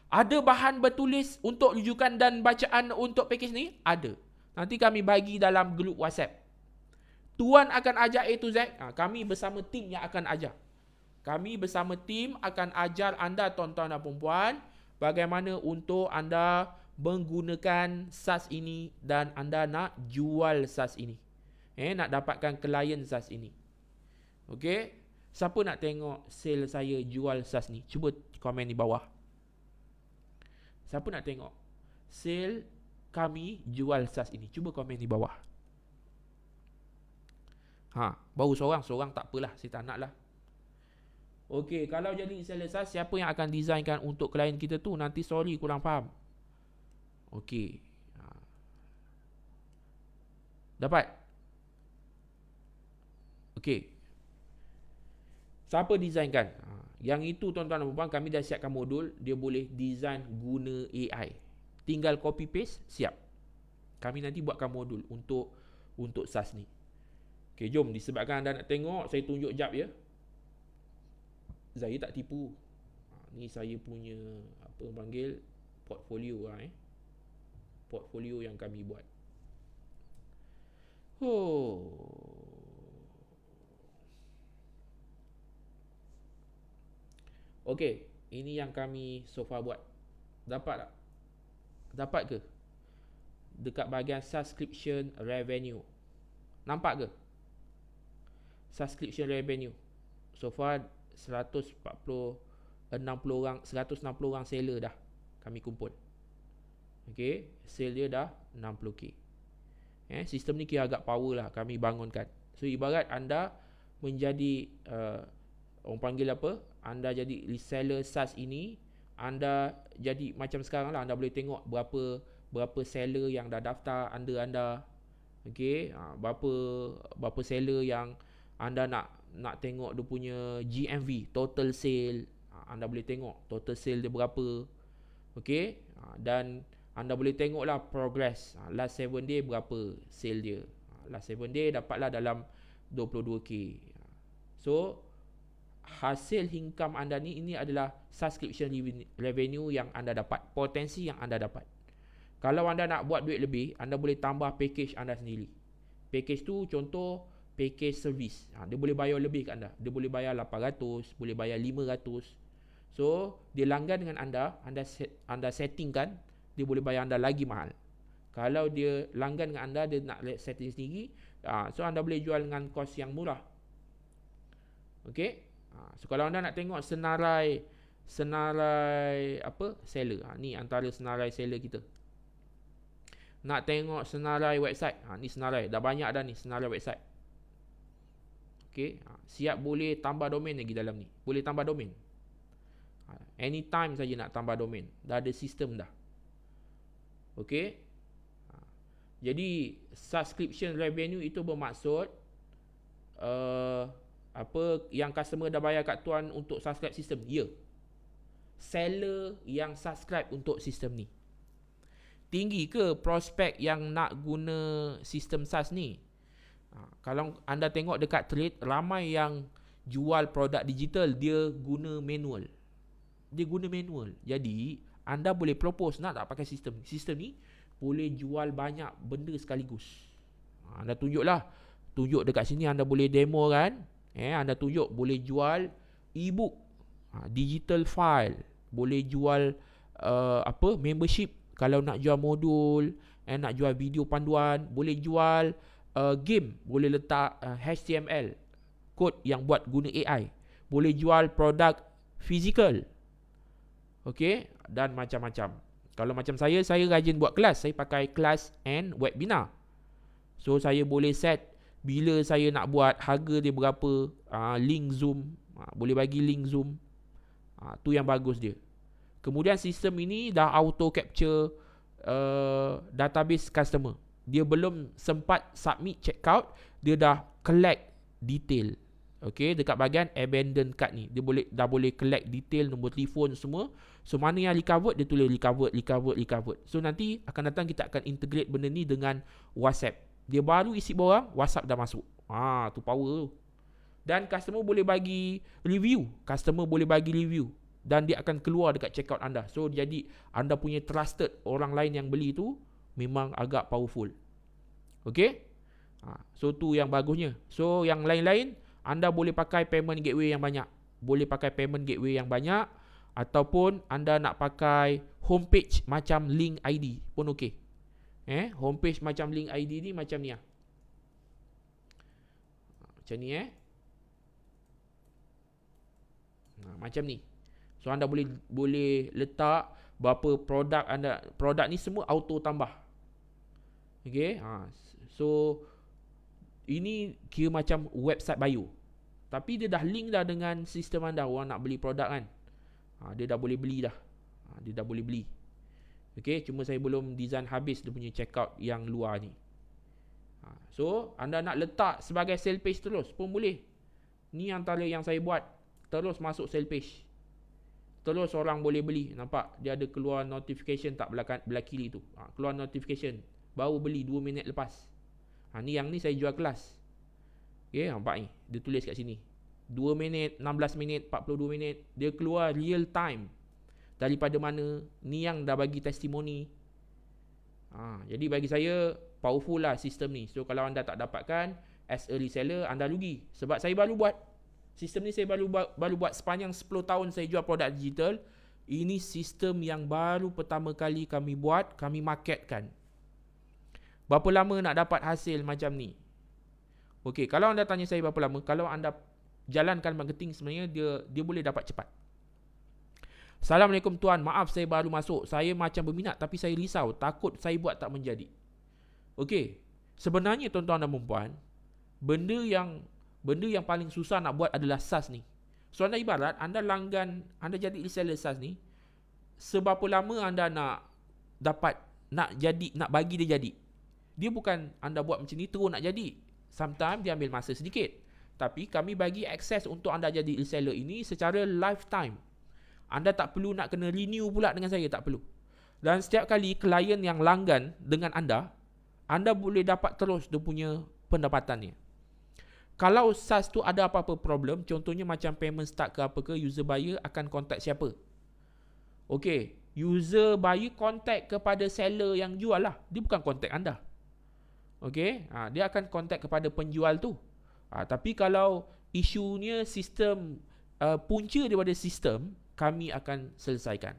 Ada bahan bertulis untuk rujukan dan bacaan untuk package ni? Ada. Nanti kami bagi dalam grup WhatsApp. Tuan akan ajar A to Z. Kami bersama tim yang akan ajar. Kami bersama tim akan ajar anda tuan-tuan dan puan-puan bagaimana untuk anda menggunakan SaaS ini dan anda nak jual SaaS ini. Nak dapatkan klien SaaS ini. Okey? Siapa nak tengok sale saya jual SaaS ni? Cuba komen di bawah. Siapa nak tengok sale kami jual SaaS ini? Cuba komen di bawah. Baru seorang tak apalah, saya tak nak lah. Okey, kalau jadi seller SaaS, siapa yang akan designkan untuk klien kita tu? Nanti sorry kurang faham. Okey. Dapat? Okey. Siapa designkan? Yang itu tuan-tuan dan puan-puan, kami dah siapkan modul. Dia boleh design guna AI. Tinggal copy paste, siap. Kami nanti buatkan modul untuk SaaS ni. Okey, jom. Disebabkan anda nak tengok, saya tunjuk jap ya. Saya tak tipu. Ni saya punya apa panggil portfolio portfolio yang kami buat. Oh. Okey, ini yang kami so far buat. Dapat tak? Dapat ke? Dekat bahagian subscription revenue. Nampak ke? Subscription revenue. So far 160 orang seller dah kami kumpul. Okey, sale dia dah 60k. Sistem ni kira agak power lah kami bangunkan. So ibarat anda menjadi orang panggil apa? Anda jadi reseller SaaS ini, anda jadi macam sekarang lah, anda boleh tengok berapa seller yang dah daftar under anda. Okey, berapa seller yang anda nak tengok dia punya GMV, total sale. Anda boleh tengok total sale dia berapa. Okey, dan anda boleh tengok lah progress. Last 7 day berapa sale dia. Last 7 day dapatlah dalam 22k. So hasil income anda ni, ini adalah subscription revenue yang anda dapat, potensi yang anda dapat. Kalau anda nak buat duit lebih, anda boleh tambah package anda sendiri. Package tu contoh package service. Dia boleh bayar lebih kat anda. Dia boleh bayar 800, boleh bayar 500. So dia langgan dengan anda settingkan, dia boleh bayar anda lagi mahal. Kalau dia langgan dengan anda, dia nak setting sendiri, so anda boleh jual dengan kos yang murah. Okey. So kalau anda nak tengok senarai apa seller, ni antara senarai seller kita. Nak tengok senarai website, ni senarai dah banyak dah ni senarai website. Okey, siap boleh tambah domain lagi dalam ni. Boleh tambah domain. Anytime saja nak tambah domain. Dah ada sistem dah. Okey. Jadi subscription revenue itu bermaksud apa yang customer dah bayar kat tuan untuk subscribe sistem. Ya. Seller yang subscribe untuk sistem ni. Tinggi ke prospek yang nak guna sistem SaaS ni? Kalau anda tengok dekat trade, ramai yang jual produk digital, dia guna manual. Jadi anda boleh propose nak tak pakai sistem. Sistem ni boleh jual banyak benda sekaligus. Anda tunjuk dekat sini, anda boleh demo kan. Anda tunjuk boleh jual e-book, digital file, boleh jual membership. Kalau nak jual modul, nak jual video panduan, boleh jual game, boleh letak HTML kod yang buat guna AI, boleh jual produk fizikal. Okey, dan macam-macam. Kalau macam saya rajin buat kelas. Saya pakai kelas and webinar. So saya boleh set bila saya nak buat, harga dia berapa, link Zoom, boleh bagi link Zoom. Tu yang bagus dia. Kemudian sistem ini dah auto capture database customer. Dia belum sempat submit checkout, dia dah collect detail. Okey, dekat bahagian abandon cart ni, dia dah boleh collect detail, nombor telefon semua. So mana yang recovered, dia tulis recovered. So nanti akan datang kita akan integrate benda ni dengan WhatsApp. Dia baru isi borang, WhatsApp dah masuk. Tu power tu. Dan customer boleh bagi review. Dan dia akan keluar dekat checkout anda. So jadi anda punya trusted orang lain yang beli tu memang agak powerful. Okey? So tu yang bagusnya. So yang lain-lain, anda boleh pakai payment gateway yang banyak. Ataupun anda nak pakai homepage macam link ID pun okey. Homepage macam link ID ni macam ni . Macam ni macam ni. So anda boleh letak berapa produk anda. Produk ni semua auto tambah. Okey. So ini kira macam website bio. Tapi dia dah link dah dengan sistem anda. Orang nak beli produk kan, dia dah boleh beli dah. Okey, cuma saya belum design habis dia punya checkout yang luar ni. So anda nak letak sebagai sale page terus pun boleh. Ni antara yang saya buat. Terus masuk sale page, terus orang boleh beli. Nampak dia ada keluar notification tak belah kiri tu. Keluar notification, baru beli 2 minit lepas. Ni yang ni saya jual kelas. Okay, nampak ni, dia tulis kat sini 2 minit, 16 minit, 42 minit. Dia keluar real time. Daripada mana? Ni yang dah bagi testimoni. Jadi bagi saya powerful lah sistem ni. So kalau anda tak dapatkan as a reseller, anda rugi. Sebab saya baru buat sistem ni, saya baru buat sepanjang 10 tahun saya jual produk digital. Ini sistem yang baru pertama kali kami buat, kami marketkan. Berapa lama nak dapat hasil macam ni? Okey, kalau anda tanya saya berapa lama, kalau anda jalankan marketing sebenarnya dia boleh dapat cepat. Assalamualaikum tuan, maaf saya baru masuk. Saya macam berminat tapi saya risau, takut saya buat tak menjadi. Okey, sebenarnya tuan-tuan dan puan, benda yang paling susah nak buat adalah SaaS ni. So anda ibarat anda langgan, anda jadi reseller SaaS ni, seberapa lama anda nak bagi dia jadi. Dia bukan anda buat macam ni terus nak jadi. Sometimes dia ambil masa sedikit. Tapi kami bagi akses untuk anda jadi reseller ini secara lifetime. Anda tak perlu nak kena renew pula dengan saya, tak perlu. Dan setiap kali klien yang langgan dengan anda boleh dapat terus dia punya pendapatannya. Kalau SaaS tu ada apa-apa problem, contohnya macam payment stuck ke apa ke, user buyer akan contact siapa? Okey, user buyer contact kepada seller yang jual lah. Dia bukan contact anda. Okey, dia akan contact kepada penjual tu. Tapi kalau isunya sistem, punca daripada sistem, kami akan selesaikan.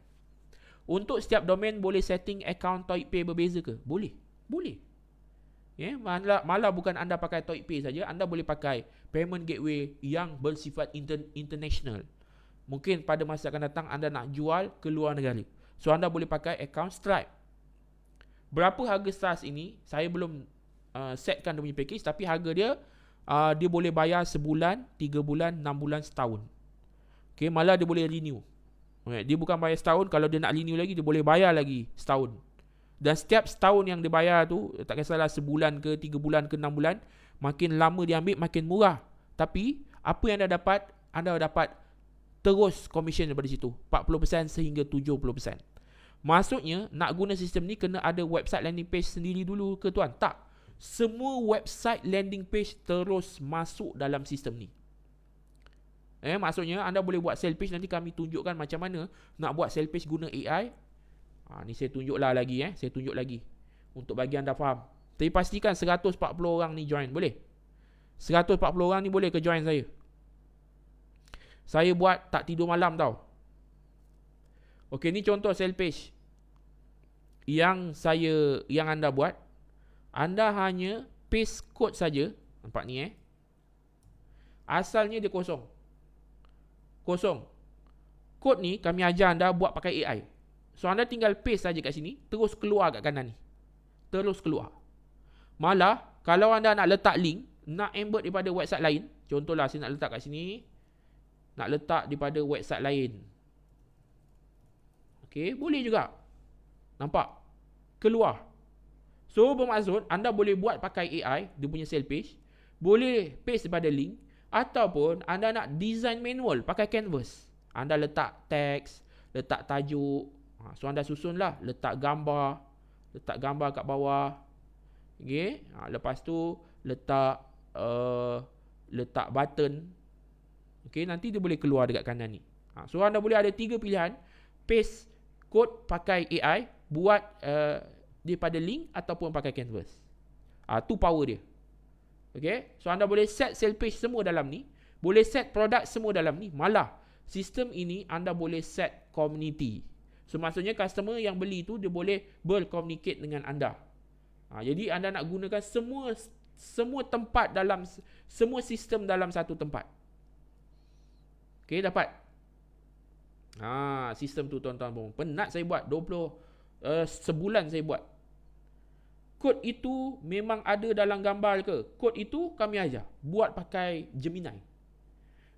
Untuk setiap domain boleh setting account ToyPay berbeza ke? Boleh. Malah bukan anda pakai ToyPay saja, anda boleh pakai payment gateway yang bersifat international. Mungkin pada masa akan datang anda nak jual ke luar negara. So anda boleh pakai account Stripe. Berapa harga SaaS ini? Saya belum setkan dia punya package, tapi harga dia dia boleh bayar sebulan, 3 bulan, 6 bulan, setahun. Okay, malah dia boleh renew. Dia bukan bayar setahun, kalau dia nak renew lagi, dia boleh bayar lagi setahun. Dan setiap setahun yang dia bayar tu, tak kisahlah sebulan ke, 3 bulan ke, 6 bulan, makin lama dia ambil, makin murah. Tapi, apa yang anda dapat terus commission daripada situ. 40% sehingga 70%. Maksudnya, nak guna sistem ni, kena ada website landing page sendiri dulu ke tuan? Tak. Semua website landing page terus masuk dalam sistem ni. Maksudnya anda boleh buat sales page, nanti kami tunjukkan macam mana nak buat sales page guna AI. Ni saya tunjuklah lagi saya tunjuk lagi untuk bagi anda faham. Tapi pastikan 140 orang ni join, boleh? 140 orang ni boleh ke join saya? Saya buat tak tidur malam tau. Okey, ni contoh sales page yang anda buat. Anda hanya paste kod saja. Nampak ni asalnya dia kosong. Kod ni kami ajar anda buat pakai AI. So anda tinggal paste saja kat sini, terus keluar kat kanan ni. Terus keluar. Malah kalau anda nak letak link, nak embed daripada website lain, contohlah saya nak letak kat sini, nak letak daripada website lain. Okey, boleh juga. Nampak? Keluar. So bermaksud anda boleh buat pakai AI, dia punya sales page, boleh paste daripada link, ataupun anda nak design manual pakai canvas. Anda letak teks, letak tajuk. So anda susunlah, letak gambar kat bawah. Okay. Lepas tu letak button. Okay, nanti dia boleh keluar dekat kanan ni. So anda boleh ada 3 pilihan. Paste kod pakai AI, buat daripada link ataupun pakai canvas. Tu power dia. Okay, so anda boleh set sales page semua dalam ni, boleh set produk semua dalam ni. Malah sistem ini anda boleh set community. So maksudnya customer yang beli tu dia boleh bercommunicate dengan anda. Jadi anda nak gunakan semua tempat dalam semua sistem dalam satu tempat. Okay, dapat. Sistem tu tuan-tuan, penat saya buat sebulan saya buat. Kod itu memang ada dalam gambar ke? Kod itu kami ajar. Buat pakai Gemini.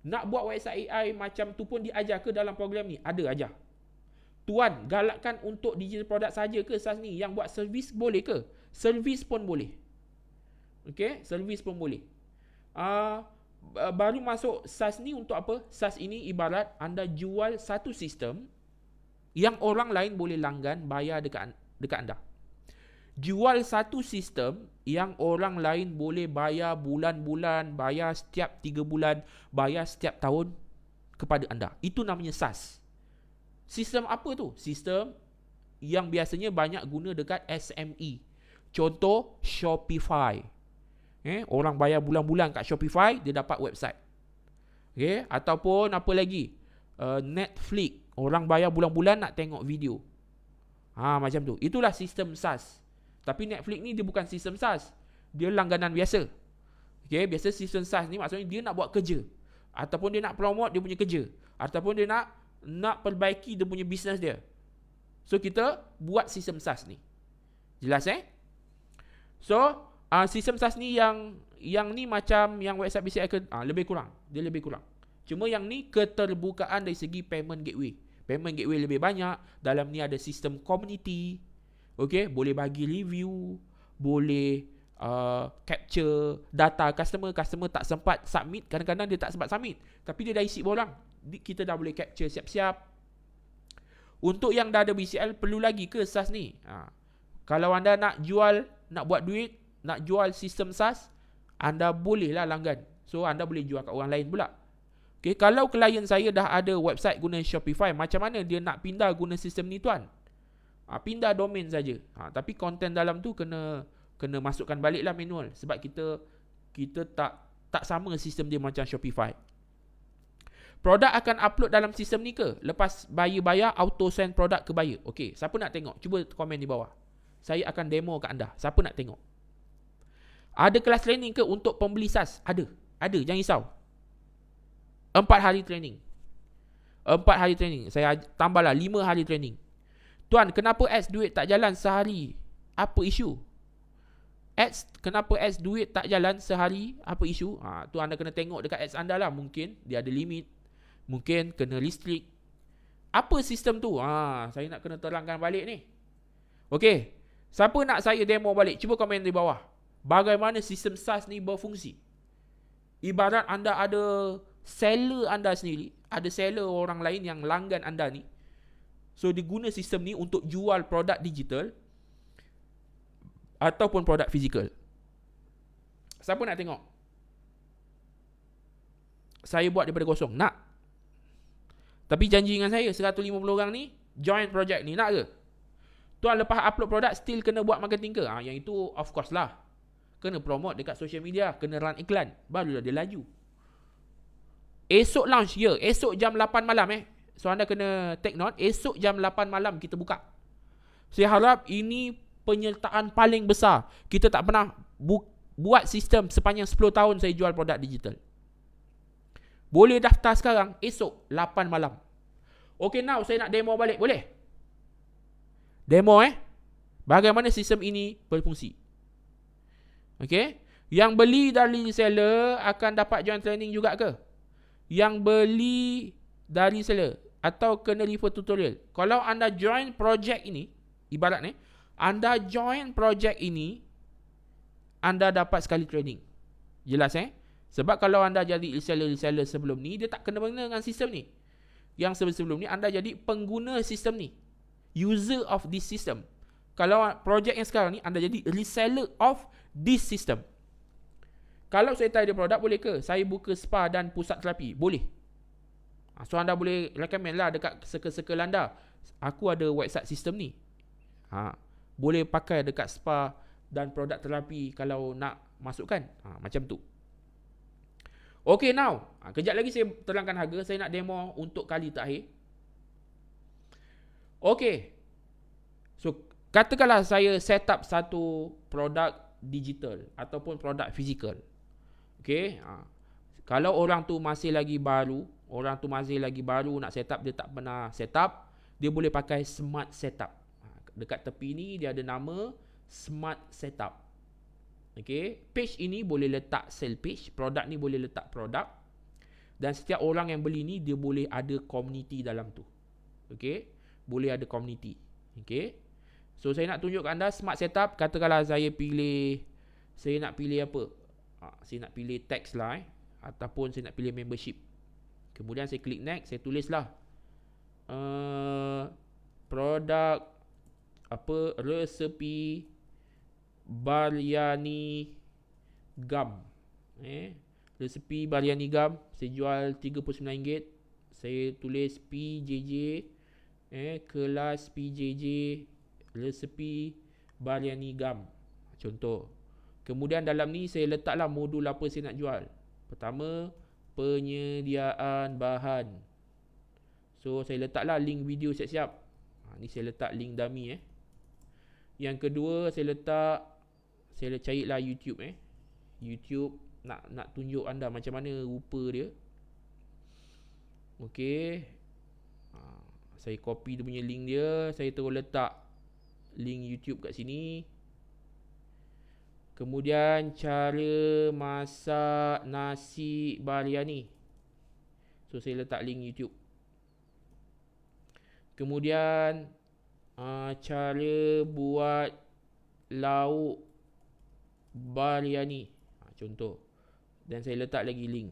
Nak buat website AI macam tu pun diajar ke dalam program ni? Ada ajar. Tuan, galakkan untuk digital product saja ke SaaS ni? Yang buat servis boleh ke? Servis pun boleh. Okay? Servis pun boleh. Baru masuk SaaS ni untuk apa? SaaS ini ibarat anda jual satu sistem yang orang lain boleh langgan, bayar dekat anda. Jual satu sistem yang orang lain boleh bayar bulan-bulan, bayar setiap 3 bulan, bayar setiap tahun kepada anda. Itu namanya SaaS. Sistem apa tu? Sistem yang biasanya banyak guna dekat SME. Contoh Shopify. Orang bayar bulan-bulan kat Shopify, dia dapat website. Ataupun apa lagi? Netflix. Orang bayar bulan-bulan nak tengok video. Macam tu. Itulah sistem SaaS. Tapi Netflix ni dia bukan sistem SaaS. Dia langganan biasa. Biasa sistem SaaS ni maksudnya dia nak buat kerja. Ataupun dia nak promote dia punya kerja. Ataupun dia nak perbaiki dia punya bisnes dia. So kita buat sistem SaaS ni. Jelas So sistem SaaS ni yang ni macam yang website basic icon lebih kurang. Dia lebih kurang. Cuma yang ni keterbukaan dari segi payment gateway. Payment gateway lebih banyak. Dalam ni ada sistem community. Boleh bagi review, boleh capture data customer. Customer tak sempat submit, kadang-kadang dia tak sempat submit, tapi dia dah isi borang, kita dah boleh capture siap-siap. Untuk yang dah ada BCL, perlu lagi ke SaaS ni? Kalau anda nak jual, nak buat duit, nak jual sistem SaaS, anda bolehlah langgan. So anda boleh jual kat orang lain pula. Kalau klien saya dah ada website guna Shopify, macam mana dia nak pindah guna sistem ni tuan? Pindah domain saja. Tapi konten dalam tu kena masukkan balik lah manual. Sebab kita tak sama sistem dia macam Shopify. Produk akan upload dalam sistem ni ke? Lepas buyer bayar, auto send produk ke buyer. Siapa nak tengok? Cuba komen di bawah. Saya akan demo kat anda. Siapa nak tengok? Ada kelas training ke untuk pembeli SaaS? Ada, jangan risau. 4 hari training. 4 hari training. Saya tambahlah 5 hari training. Tuan, kenapa ads duit tak jalan sehari? Apa isu? Kenapa ads duit tak jalan sehari? Apa isu? Tu anda kena tengok dekat ads anda lah. Mungkin dia ada limit. Mungkin kena restrict. Apa sistem tu? Saya nak kena terangkan balik ni. Siapa nak saya demo balik? Cuba komen di bawah. Bagaimana sistem SaaS ni berfungsi? Ibarat anda ada seller anda sendiri. Ada seller orang lain yang langgan anda ni. So dia guna sistem ni untuk jual produk digital ataupun produk fizikal. Siapa nak tengok? Saya buat daripada kosong. Nak? Tapi janji dengan saya 150 orang ni join project ni. Nak ke? Tuan lepas upload produk still kena buat marketing ke? Yang itu of course lah. Kena promote dekat social media, kena run iklan, barulah dia laju. Esok launch, esok jam 8 malam So anda kena take note, esok jam 8 malam kita buka. Saya harap ini penyertaan paling besar. Kita tak pernah buat sistem sepanjang 10 tahun saya jual produk digital. Boleh daftar sekarang, esok 8 malam. Now saya nak demo balik, boleh? Demo bagaimana sistem ini berfungsi. Yang beli dari reseller akan dapat join training juga ke? Yang beli dari reseller atau kena refer tutorial. Kalau anda join project ini, ibarat anda join project ini, anda dapat sekali training. Jelas Sebab kalau anda jadi reseller sebelum ni, dia tak kena dengan sistem ni. Yang sebelum ni anda jadi pengguna sistem ni, user of this system. Kalau project yang sekarang ni, anda jadi reseller of this system. Kalau saya tanya produk, boleh ke saya buka spa dan pusat terapi? Boleh. So anda boleh recommend lah dekat circle-circle anda, aku ada website sistem ni. Boleh pakai dekat spa dan produk terapi kalau nak masukkan. Macam tu. Now. Kejap lagi saya terangkan harga. Saya nak demo untuk kali terakhir. So katakanlah saya set up satu produk digital ataupun produk fizikal. Kalau orang tu masih lagi baru nak set up, dia tak pernah set up, dia boleh pakai smart setup. Dekat tepi ni dia ada nama smart setup. Page ini boleh letak sell page, produk ni boleh letak produk, dan setiap orang yang beli ni dia boleh ada community dalam tu. Boleh ada community. So saya nak tunjuk ke anda smart setup. Katakanlah saya nak pilih apa? Saya nak pilih text lah ataupun saya nak pilih membership. Kemudian saya klik next, saya tulislah produk resepi biryani gam. Resepi biryani gam saya jual RM39. Saya tulis PJJ, kelas PJJ resepi biryani gam. Contoh. Kemudian dalam ni saya letaklah modul apa saya nak jual. Pertama, penyediaan bahan. So saya letaklah link video siap-siap. Ni saya letak link dummy Yang kedua saya carilah YouTube YouTube nak tunjuk anda macam mana rupa dia. Okey. Saya copy dia punya link dia, saya terus letak link YouTube kat sini. Kemudian cara masak nasi biryani. So saya letak link YouTube. Kemudian cara buat lauk biryani. Contoh. Dan saya letak lagi link.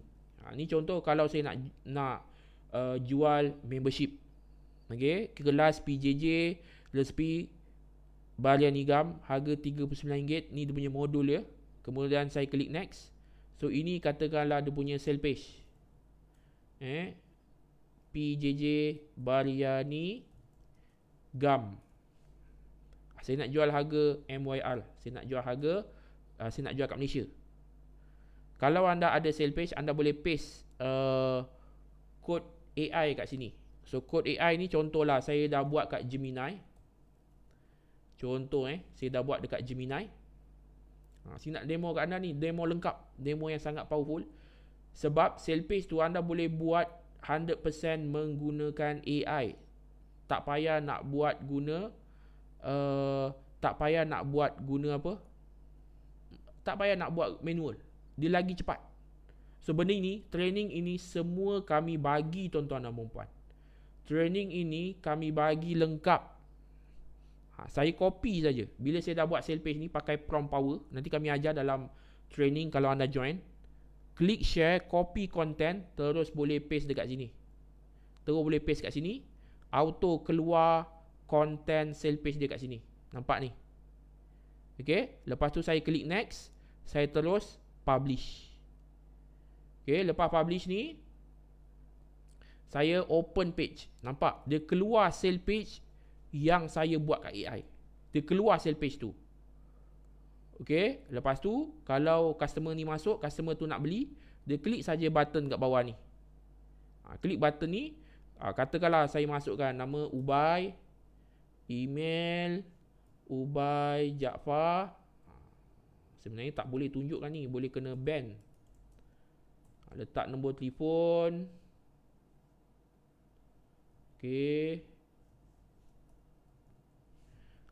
Ni contoh kalau saya nak jual membership. Okey, kelas PJJ resipi biryani gam harga RM39. Ni dia punya modul dia. Kemudian saya klik next. So ini katakanlah dia punya sale page. PJJ biryani gam. Saya nak jual harga MYR. Saya nak jual kat Malaysia. Kalau anda ada sale page, anda boleh paste kod AI kat sini. So kod AI ni contohlah saya dah buat kat Gemini. Contoh saya dah buat dekat Gemini. Saya nak demo kat anda ni, demo lengkap, demo yang sangat powerful. Sebab sale page tu anda boleh buat 100% menggunakan AI. Tak payah nak buat guna manual. Dia lagi cepat. So benda ini, training ini semua kami bagi tuan-tuan dan puan-puan. Training ini kami bagi lengkap. Saya copy saja. Bila saya dah buat sale page ni pakai prompt power, nanti kami ajar dalam training kalau anda join. Klik share, copy content, terus boleh paste dekat sini. Terus boleh paste kat sini. Auto keluar content sale page dia kat sini. Nampak ni? Okay. Lepas tu saya klik next. Saya terus publish. Okay. Lepas publish ni, saya open page. Nampak? Dia keluar sale page yang saya buat kat AI. Dia keluar sale page tu. Okay. Lepas tu, kalau customer ni masuk, customer tu nak beli, dia klik saja button kat bawah ni. Klik button ni. Katakanlah saya masukkan nama Ubay, email Ubay Jaafar. Sebenarnya tak boleh tunjukkan ni, boleh kena ban. Letak nombor telefon. Okey.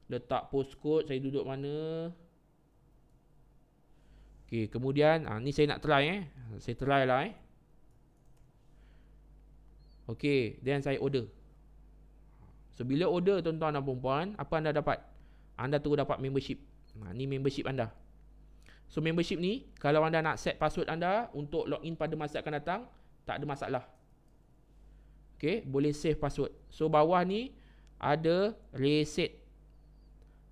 Letak postcode, saya duduk mana. Okey, kemudian ni saya nak try Saya try lah Okey, then saya order. So bila order tuan-tuan dan puan-puan, apa anda dapat? Anda terus dapat membership. Ni membership anda. So membership ni, kalau anda nak set password anda untuk login pada masa akan datang, tak ada masalah. Okey, boleh save password. So bawah ni ada reset.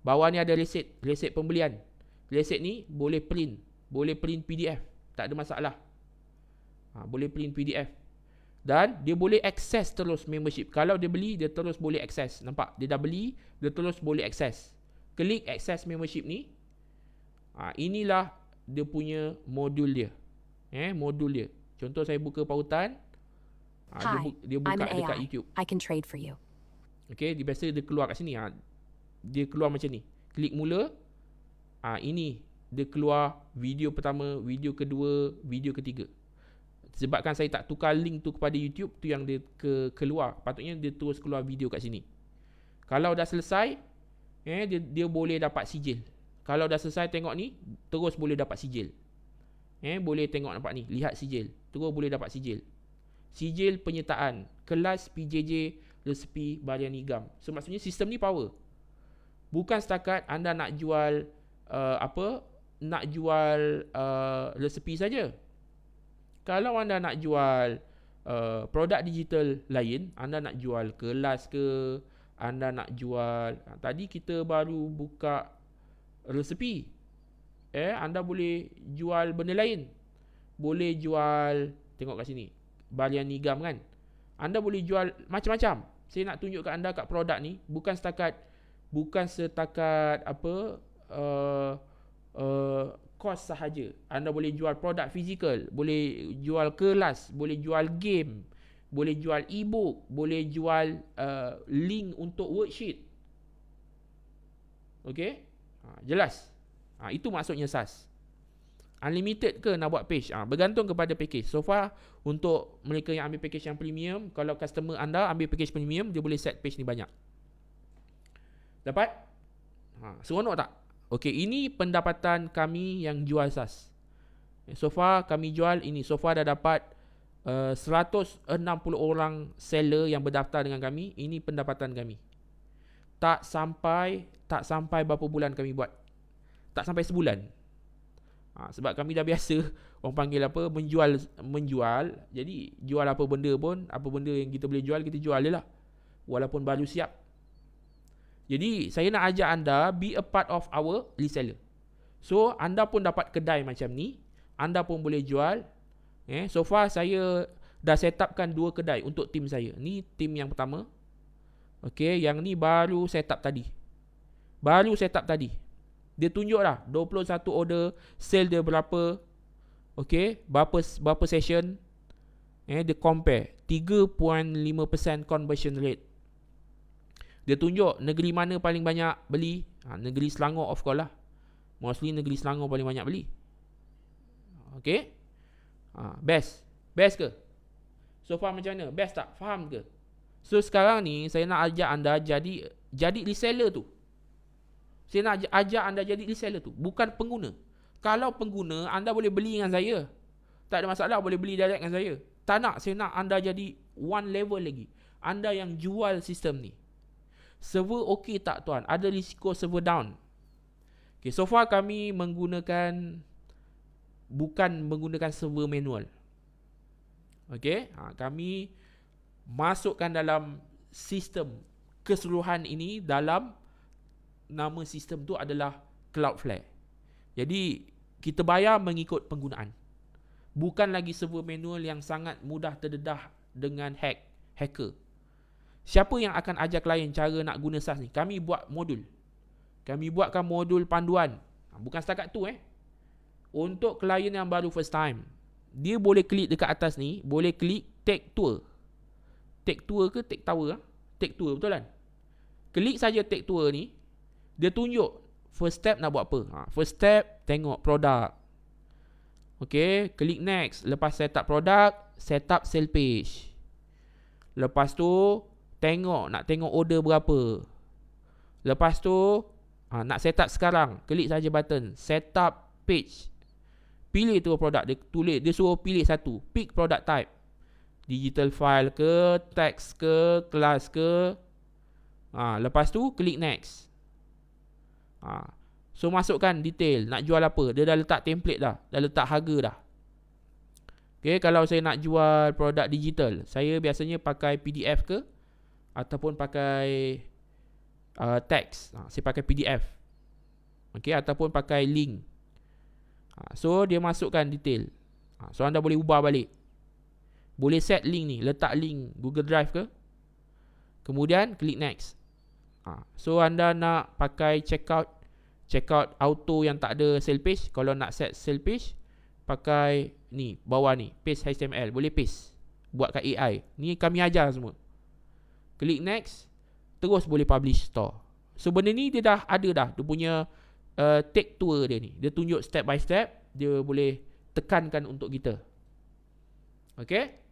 Bawah ni ada reset pembelian. Reset ni boleh print PDF, tak ada masalah. Boleh print PDF. Dan dia boleh access terus membership. Kalau dia beli, dia terus boleh access. Nampak? Dia dah beli, dia terus boleh access. Klik access membership ni. Inilah dia punya modul dia. Modul dia. Contoh saya buka pautan. Dia buka dekat YouTube. I can trade for you. Okay, dia biasa dia keluar kat sini. Dia keluar macam ni. Klik mula. Ini dia keluar video pertama, video kedua, video ketiga. Sebabkan saya tak tukar link tu kepada YouTube, tu yang dia keluar. Patutnya dia terus keluar video kat sini. Kalau dah selesai, dia boleh dapat sijil. Kalau dah selesai tengok ni, terus boleh dapat sijil. Boleh tengok nampak ni, lihat sijil. Terus boleh dapat sijil. Sijil penyertaan kelas PJJ resipi biryani gam. So maksudnya sistem ni power. Bukan setakat anda nak jual resipi saja. Kalau anda nak jual produk digital lain, anda nak jual kelas ke, anda nak jual, tadi kita baru buka resepi, anda boleh jual benda lain. Boleh jual, tengok kat sini, biryani gam kan. Anda boleh jual macam-macam. Saya nak tunjuk kat anda kat produk ni, bukan setakat kos sahaja. Anda boleh jual produk fizikal, boleh jual kelas, boleh jual game, boleh jual e-book, boleh jual link untuk worksheet. Okey? Jelas? Itu maksudnya SaaS. Unlimited ke nak buat page? Bergantung kepada package. So far, untuk mereka yang ambil package yang premium, kalau customer anda ambil package premium, dia boleh set page ni banyak. Dapat? Seronok tak? Okey, ini pendapatan kami yang jual SaaS. So far kami jual ini. So far dah dapat 160 orang seller yang berdaftar dengan kami. Ini pendapatan kami. Tak sampai berapa bulan kami buat. Tak sampai sebulan. Sebab kami dah biasa orang panggil apa, menjual. Jadi jual apa benda pun, apa benda yang kita boleh jual, kita jual je lah, walaupun baru siap. Jadi saya nak ajak anda be a part of our reseller. So anda pun dapat kedai macam ni, anda pun boleh jual. So far saya dah set upkan 2 kedai untuk tim saya. Ni tim yang pertama. Okay, yang ni baru set up tadi. Dia tunjuk dah 21 order, sale dia berapa. Okay, berapa session. Dia compare 3.5% conversion rate. Dia tunjuk negeri mana paling banyak beli. Negeri Selangor of course lah. Mostly negeri Selangor paling banyak beli. Okay. Best ke? So far macam mana? Best tak? Faham ke? So sekarang ni saya nak ajak anda jadi reseller tu. Saya nak ajak anda jadi reseller tu, bukan pengguna. Kalau pengguna, anda boleh beli dengan saya, tak ada masalah, boleh beli direct dengan saya. Tak nak, saya nak anda jadi one level lagi. Anda yang jual sistem ni. Server okey tak tuan? Ada risiko server down. Okay, so far kami bukan menggunakan server manual. Okay, kami masukkan dalam sistem keseluruhan ini, dalam nama sistem tu adalah Cloudflare. Jadi kita bayar mengikut penggunaan. Bukan lagi server manual yang sangat mudah terdedah dengan hacker. Siapa yang akan ajar klien cara nak guna SaaS ni? Kami buat modul. Kami buatkan modul panduan. Bukan setakat tu Untuk klien yang baru first time, dia boleh klik dekat atas ni, boleh klik take tour. Take tour ke take tower? Take tour, betul kan? Klik saja take tour ni, dia tunjuk first step nak buat apa. First step, tengok produk. Okay, klik next. Lepas set up produk, set up sale page. Lepas tu nak tengok order berapa. Lepas tu nak set up sekarang, klik saja button set up page. Pilih tu produk, dia suruh pilih satu. Pick product type. Digital file ke, text ke, kelas ke. Lepas tu klik next. So masukkan detail, nak jual apa. Dia dah letak template dah letak harga dah. Okay, kalau saya nak jual produk digital, saya biasanya pakai PDF ke, ataupun pakai teks. Saya pakai PDF. Okay, ataupun pakai link. So dia masukkan detail. So anda boleh ubah balik. Boleh set link ni, letak link Google Drive ke. Kemudian klik next. So anda nak pakai checkout auto yang tak ada sale page. Kalau nak set sale page, pakai ni bawah ni, paste HTML. Boleh paste, buat kat AI. Ni kami ajar semua. Klik next, terus boleh publish store. So benda ni dia dah ada dah. Dia punya take tour dia ni. Dia tunjuk step by step. Dia boleh tekankan untuk kita. Okay.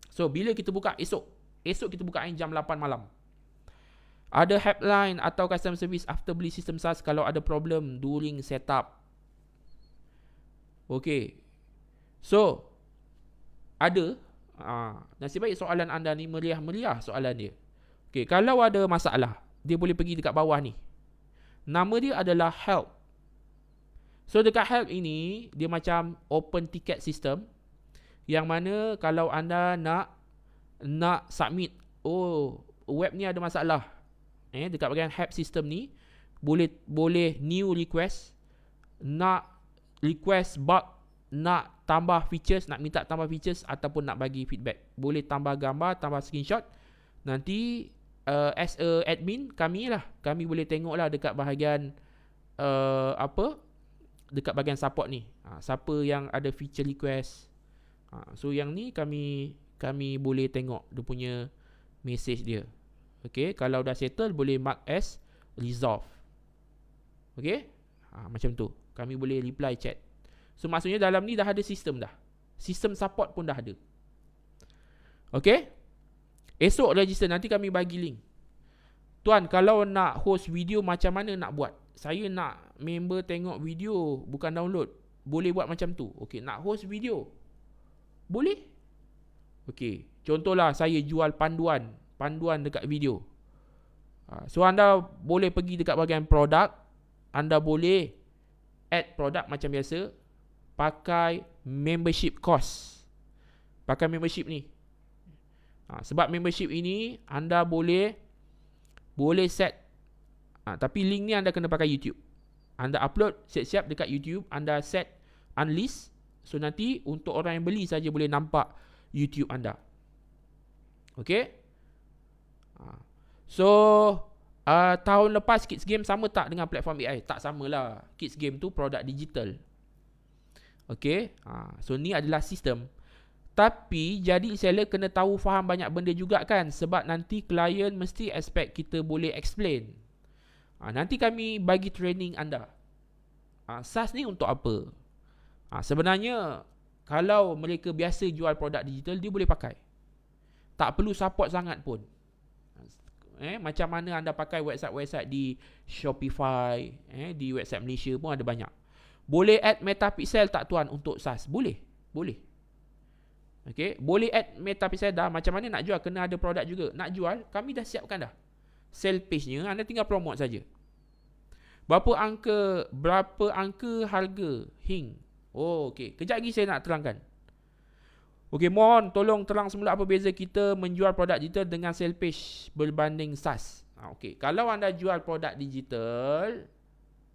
So bila kita buka esok kita buka jam 8 malam. Ada helpline atau customer service after beli sistem SaaS kalau ada problem during setup. Okay. So ada nasib baik soalan anda ni meriah soalan dia. Okay, kalau ada masalah, dia boleh pergi dekat bawah ni. Nama dia adalah help. So dekat help ini, dia macam open ticket system, yang mana kalau anda nak submit, web ni ada masalah, dekat bahagian help system ni, boleh new request, nak request bug, nak tambah features, nak minta tambah features, ataupun nak bagi feedback. Boleh tambah gambar, tambah screenshot. Nanti as a admin, kami boleh tengok lah dekat bahagian dekat bahagian support ni. Siapa yang ada feature request. So yang ni kami boleh tengok dia punya message dia. Okay, kalau dah settle boleh mark as resolve. Okay, macam tu. Kami boleh reply chat. So maksudnya dalam ni dah ada sistem dah. Sistem support pun dah ada. Okay, esok register, nanti kami bagi link. Tuan, kalau nak host video macam mana nak buat? Saya nak member tengok video, bukan download. Boleh buat macam tu. Okay, nak host video boleh? Okay, contohlah saya jual panduan dekat video. So anda boleh pergi dekat bahagian produk. Anda boleh add produk macam biasa, pakai membership cost. Pakai membership ni. Sebab membership ini anda boleh set. Tapi link ni anda kena pakai YouTube. Anda upload siap-siap dekat YouTube. Anda set unlist. So nanti untuk orang yang beli saja boleh nampak YouTube anda. Okay. So tahun lepas Kids Game sama tak dengan platform AI? Tak samalah. Kids Game tu produk digital. Okay. So ni adalah sistem. Tapi jadi seller kena tahu faham banyak benda juga kan. Sebab nanti klien mesti expect kita boleh explain. Nanti kami bagi training anda. SaaS ni untuk apa? Sebenarnya kalau mereka biasa jual produk digital, dia boleh pakai. Tak perlu support sangat pun. Macam mana anda pakai website-website di Shopify, di website Malaysia pun ada banyak. Boleh add metapixel tak tuan untuk SaaS? Boleh. Okay, boleh add metapixel dah. Macam mana nak jual? Kena ada produk juga. Nak jual, kami dah siapkan dah. Sell page-nya, anda tinggal promote saja. Berapa angka harga hing? Oh, okey. Kejap lagi saya nak terangkan. Okey, mohon tolong terang semula apa beza kita menjual produk digital dengan sell page berbanding SaaS. Okey, kalau anda jual produk digital,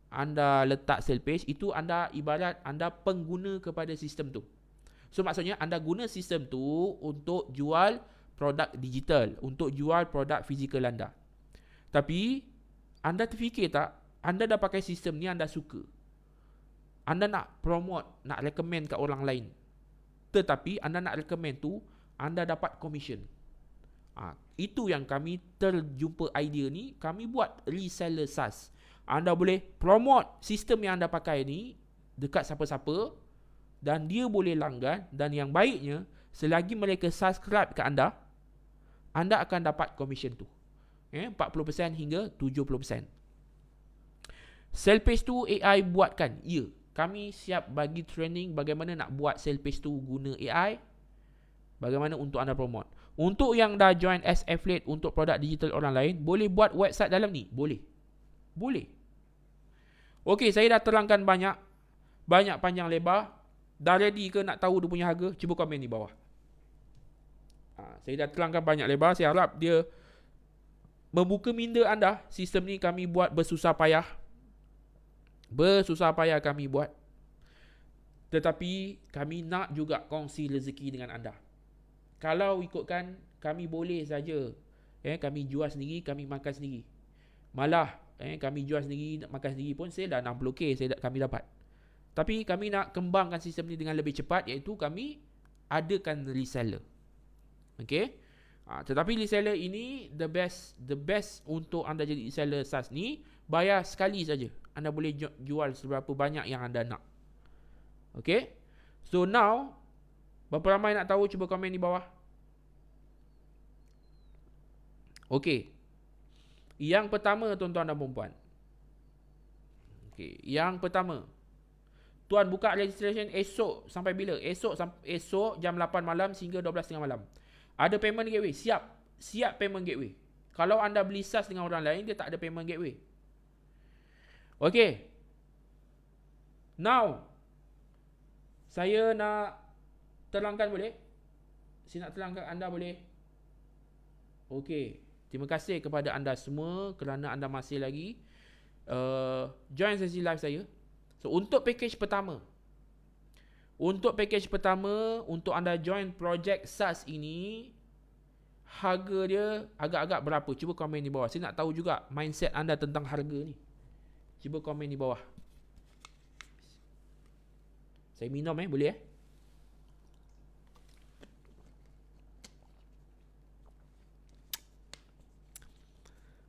anda letak sell page, itu anda ibarat anda pengguna kepada sistem tu. So maksudnya anda guna sistem tu untuk jual produk digital, untuk jual produk fizikal anda. Tapi anda terfikir tak, anda dah pakai sistem ni, anda suka. Anda nak promote, nak recommend kat orang lain. Tetapi anda nak recommend tu, anda dapat commission. Itu yang kami terjumpa idea ni, kami buat reseller SaaS. Anda boleh promote sistem yang anda pakai ni dekat siapa-siapa dan dia boleh langgan, dan yang baiknya selagi mereka subscribe kat anda, anda akan dapat commission tu. 40% hingga 70%. Sell page tu AI buatkan? Ya. Kami siap bagi training bagaimana nak buat sell page tu guna AI. Bagaimana untuk anda promote. Untuk yang dah join as affiliate untuk produk digital orang lain, boleh buat website dalam ni? Boleh. Okey, saya dah terangkan banyak panjang lebar. Dah ready ke nak tahu dia punya harga? Cuba komen di bawah. Saya dah terangkan banyak lebar. Saya harap dia membuka minda anda. Sistem ni kami buat bersusah payah kami buat. Tetapi kami nak juga kongsi rezeki dengan anda. Kalau ikutkan, kami boleh saja kami jual sendiri, kami makan sendiri. Malah kami jual sendiri, makan sendiri pun saya dah 60k kami dapat. Tapi kami nak kembangkan sistem ni dengan lebih cepat, iaitu kami adakan reseller. Okay. Tetapi reseller ini the best untuk anda jadi reseller SaaS ni, bayar sekali saja. Anda boleh jual seberapa banyak yang anda nak. Okay. So now, berapa ramai nak tahu? Cuba komen di bawah. Okay. Yang pertama, tuan-tuan dan puan-puan. Okay. Yang pertama, tuan buka registration esok sampai bila? Esok jam 8 malam sehingga 12.30 malam. Ada payment gateway? Siap payment gateway. Kalau anda beli SaaS dengan orang lain, dia tak ada payment gateway. Okay. Now, saya nak terangkan boleh? Saya nak terangkan anda boleh? Okay. Terima kasih kepada anda semua kerana anda masih lagi join sesi live saya. So, untuk package pertama, untuk anda join projek SaaS ini, harga dia agak-agak berapa? Cuba komen di bawah. Saya nak tahu juga mindset anda tentang harga ni. Cuba komen di bawah. Saya minum boleh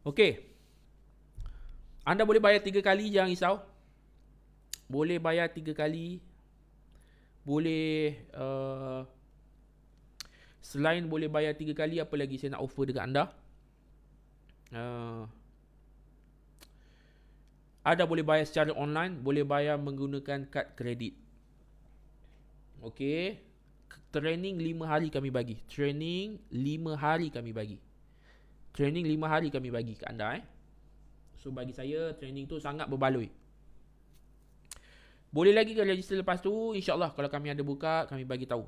Okey. Anda boleh bayar 3 kali, jangan risau. Boleh bayar 3 kali. Boleh selain boleh bayar 3 kali, apa lagi saya nak offer dekat anda? Ada boleh bayar secara online, boleh bayar menggunakan kad kredit. Okey. Training 5 hari kami bagi. Training 5 hari kami bagi kat anda So bagi saya training tu sangat berbaloi. Boleh lagi ke register lepas tu? InsyaAllah kalau kami ada buka, kami bagi tahu.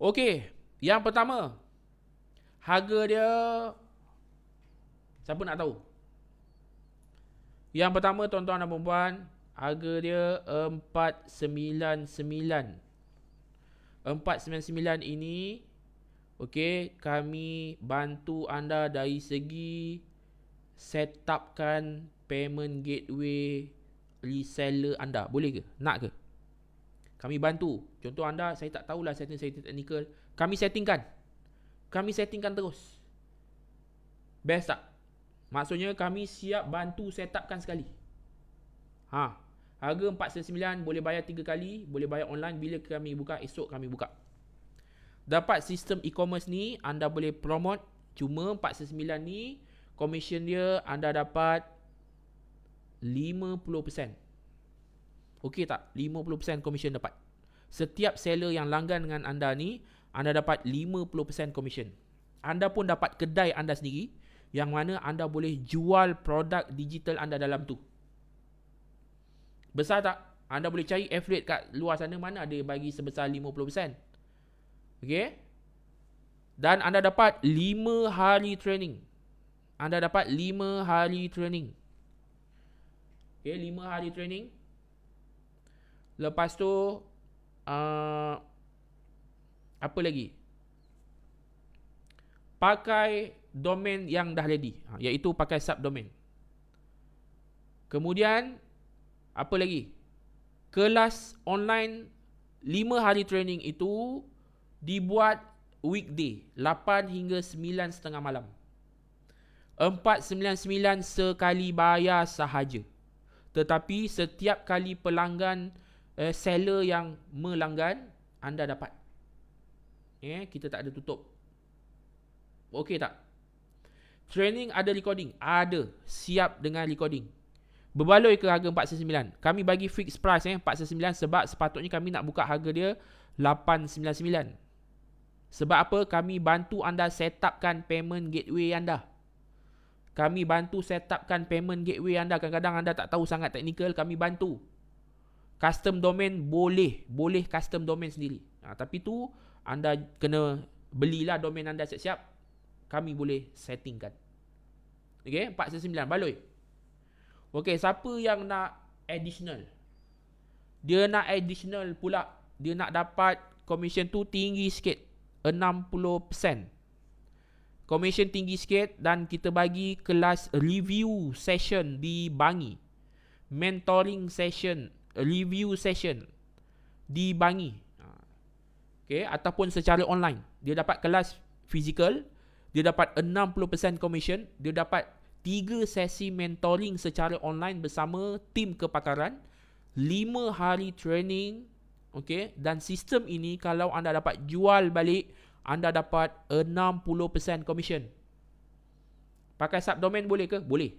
Okey, yang pertama, harga dia, siapa nak tahu? Yang pertama tuan-tuan dan puan-puan, harga dia 499. 499 ini, okey, kami bantu anda dari segi setupkan payment gateway reseller anda. Boleh ke? Nak ke? Kami bantu. Contoh anda, saya tak tahulah setting technical. Kami settingkan terus. Best tak? Maksudnya kami siap bantu setupkan sekali. Harga 499, boleh bayar 3 kali, boleh bayar online. Bila kami buka, esok kami buka. Dapat sistem e-commerce ni, anda boleh promote. Cuma 499 ni, commission dia anda dapat 50%. Okey tak? 50% commission dapat. Setiap seller yang langgan dengan anda ni, anda dapat 50% commission. Anda pun dapat kedai anda sendiri, yang mana anda boleh jual produk digital anda dalam tu. Besar tak? Anda boleh cari affiliate kat luar sana, mana ada bagi sebesar 50%. Okey? Dan anda dapat 5 hari training. Okey, 5 hari training. Lepas tu apa lagi? Pakai domain yang dah ready, iaitu pakai subdomain. Kemudian apa lagi? Kelas online 5 hari training itu dibuat weekday 8 hingga 9.30 malam. 499 sekali bayar sahaja. Tetapi setiap kali pelanggan seller yang melanggan, anda dapat. Kita tak ada tutup. Okey tak? Training ada recording? Ada. Siap dengan recording. Berbaloi ke harga 499? Kami bagi fixed price 499 sebab sepatutnya kami nak buka harga dia 899. Sebab apa? Kami bantu anda setupkan payment gateway anda. Kadang-kadang anda tak tahu sangat teknikal, kami bantu. Custom domain boleh custom domain sendiri. Tapi tu anda kena belilah domain anda siap-siap. Kami boleh settingkan. Okey, 499 baloi. Okey, siapa yang nak additional? Dia nak additional pula. Dia nak dapat commission tu tinggi sikit, 60%. Commission tinggi sikit, dan kita bagi kelas review session di Bangi. Mentoring session, review session di Bangi. Okey, ataupun secara online. Dia dapat kelas physical, dia dapat 60% commission, dia dapat 3 sesi mentoring secara online bersama tim kepakaran, 5 hari training. Okey, dan sistem ini kalau anda dapat jual balik, anda dapat 60% commission. Pakai subdomain boleh ke? Boleh.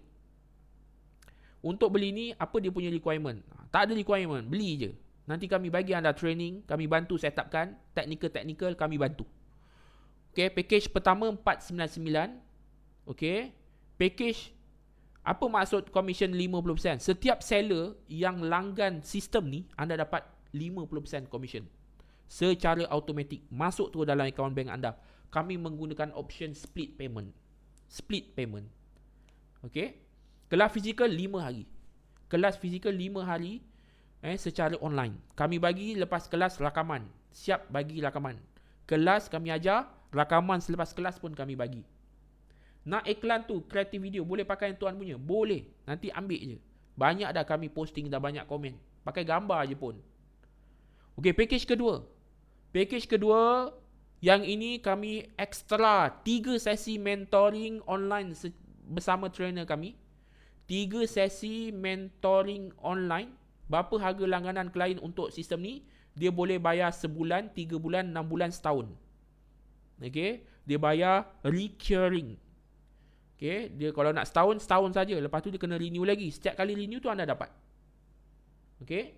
Untuk beli ni, apa dia punya requirement? Tak ada requirement, beli je. Nanti kami bagi anda training, kami bantu setupkan, technical kami bantu. Okey, package pertama 499. Okey, package, apa maksud commission 50%? Setiap seller yang langgan sistem ni, anda dapat 50% commission secara automatik masuk tu dalam akaun bank anda. Kami menggunakan option split payment. Okey, kelas fizikal 5 hari. Secara online. Kami bagi lepas kelas rakaman. Siap bagi rakaman. Kelas kami ajar, rakaman selepas kelas pun kami bagi. Nak iklan tu, kreatif video, boleh pakai yang tuan punya? Boleh. Nanti ambil je. Banyak dah kami posting, dah banyak komen. Pakai gambar je pun. Okey, package kedua. Package kedua, yang ini kami ekstra 3 sesi mentoring online bersama trainer kami. 3 sesi mentoring online. Berapa harga langganan klien untuk sistem ni? Dia boleh bayar sebulan, 3 bulan, 6 bulan, setahun. Okay, dia bayar recurring. Okay, dia kalau nak setahun, setahun saja. Lepas tu dia kena renew lagi. Setiap kali renew tu anda dapat. Okay,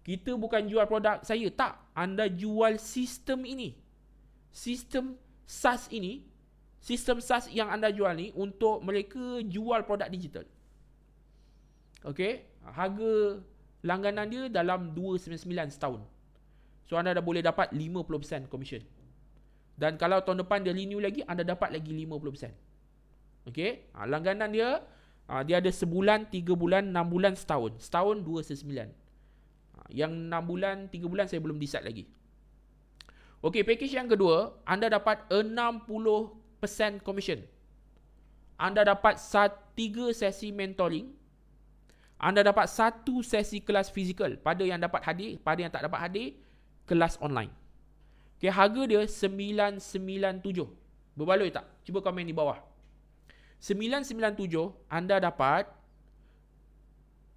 kita bukan jual produk saya, tak. Anda jual sistem ini. Sistem SaaS ini, sistem SaaS yang anda jual ni untuk mereka jual produk digital. Okay, harga langganan dia dalam 299 setahun. So anda dah boleh dapat 50% commission. Dan kalau tahun depan dia renew lagi, anda dapat lagi 50%. Okay, langganan dia dia ada sebulan, 3 bulan, 6 bulan, setahun. Setahun 299. Yang 6 bulan, 3 bulan saya belum decide lagi. Okey, package yang kedua, anda dapat 60% commission. Anda dapat 3 sesi mentoring. Anda dapat 1 sesi kelas fizikal. Pada yang dapat hadir, pada yang tak dapat hadir, kelas online. Okey, harga dia 997. Berbaloi tak? Cuba komen di bawah. 997, anda dapat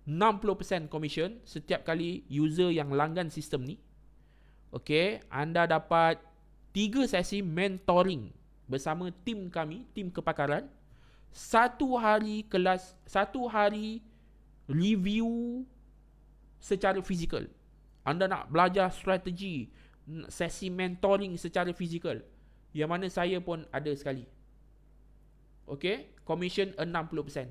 60% commission setiap kali user yang langgan sistem ni. Okey, anda dapat 3 sesi mentoring bersama tim kami, tim kepakaran. 1 hari kelas, 1 hari review secara fizikal. Anda nak belajar strategi, sesi mentoring secara fizikal, yang mana saya pun ada sekali. Okey, commission 60%.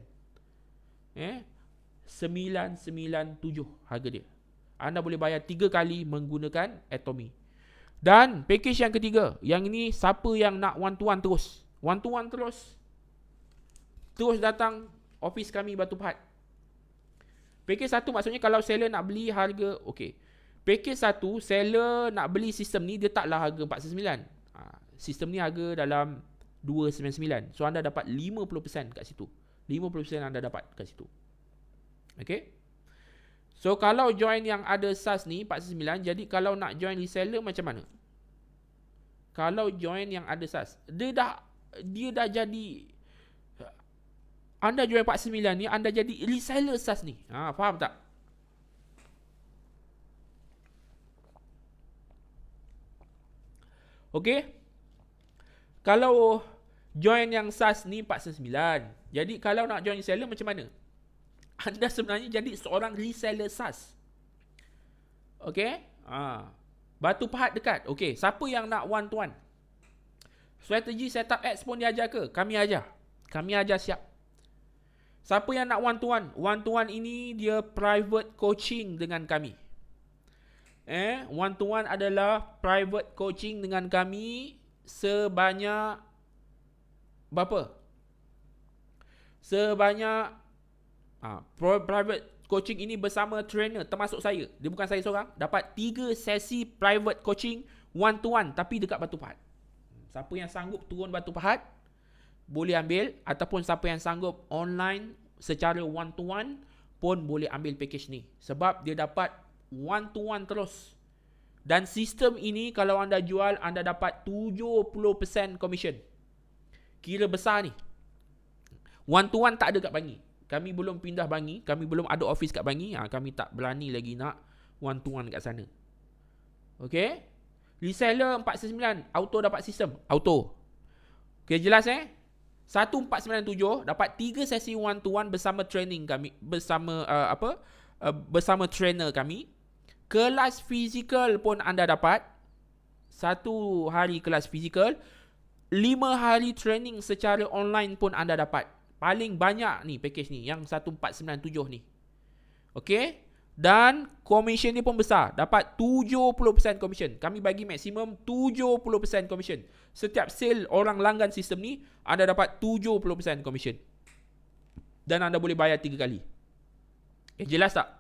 997 harga dia. Anda boleh bayar 3 kali menggunakan Atomy. Dan package yang ketiga, yang ini siapa yang nak one to one terus. One to one terus datang office kami Batu Pahat. Package 1 maksudnya kalau seller nak beli harga, okey. Package 1, seller nak beli sistem ni, dia taklah harga 499. Sistem ni harga dalam 299. So anda dapat 50% kat situ. 50% anda dapat kat situ. Okay. So kalau join yang ada SaaS ni 499, jadi kalau nak join reseller macam mana? Kalau join yang ada SaaS, dia dah jadi, anda join 499 ni, anda jadi reseller SaaS ni. Faham tak? Okay. Kalau join yang SaaS ni 499, jadi kalau nak join reseller macam mana? Anda sebenarnya jadi seorang reseller SaaS. Okay. Batu Pahat dekat. Okay, siapa yang nak one to one? Strategi setup ads pun dia ajar ke? Kami ajar. Kami ajar siap. Siapa yang nak one to one? One to one ini dia private coaching dengan kami. One to one adalah private coaching dengan kami sebanyak berapa? Sebanyak private coaching ini bersama trainer termasuk saya. Dia bukan saya seorang. Dapat 3 sesi private coaching one to one tapi dekat Batu Pahat. Siapa yang sanggup turun Batu Pahat boleh ambil, ataupun siapa yang sanggup online secara one to one pun boleh ambil package ni. Sebab dia dapat one to one terus. Dan sistem ini kalau anda jual, anda dapat 70% commission. Kira besar ni. One to one tak ada kat Bangi. Kami belum pindah Bangi, kami belum ada office kat Bangi. Kami tak berani lagi nak one to one kat sana. Okay. Reseller 499, auto dapat sistem. Auto. Okay, jelas 1497 dapat 3 sesi one to one bersama training kami, bersama bersama trainer kami. Kelas fizikal pun anda dapat. 1 hari kelas fizikal, 5 hari training secara online pun anda dapat. Paling banyak ni package ni, yang 1497 ni. Okay. Dan commission ni pun besar. Dapat 70% commission. Kami bagi maksimum 70% commission. Setiap sale orang langgan sistem ni, anda dapat 70% commission. Dan anda boleh bayar 3 kali. Jelas tak?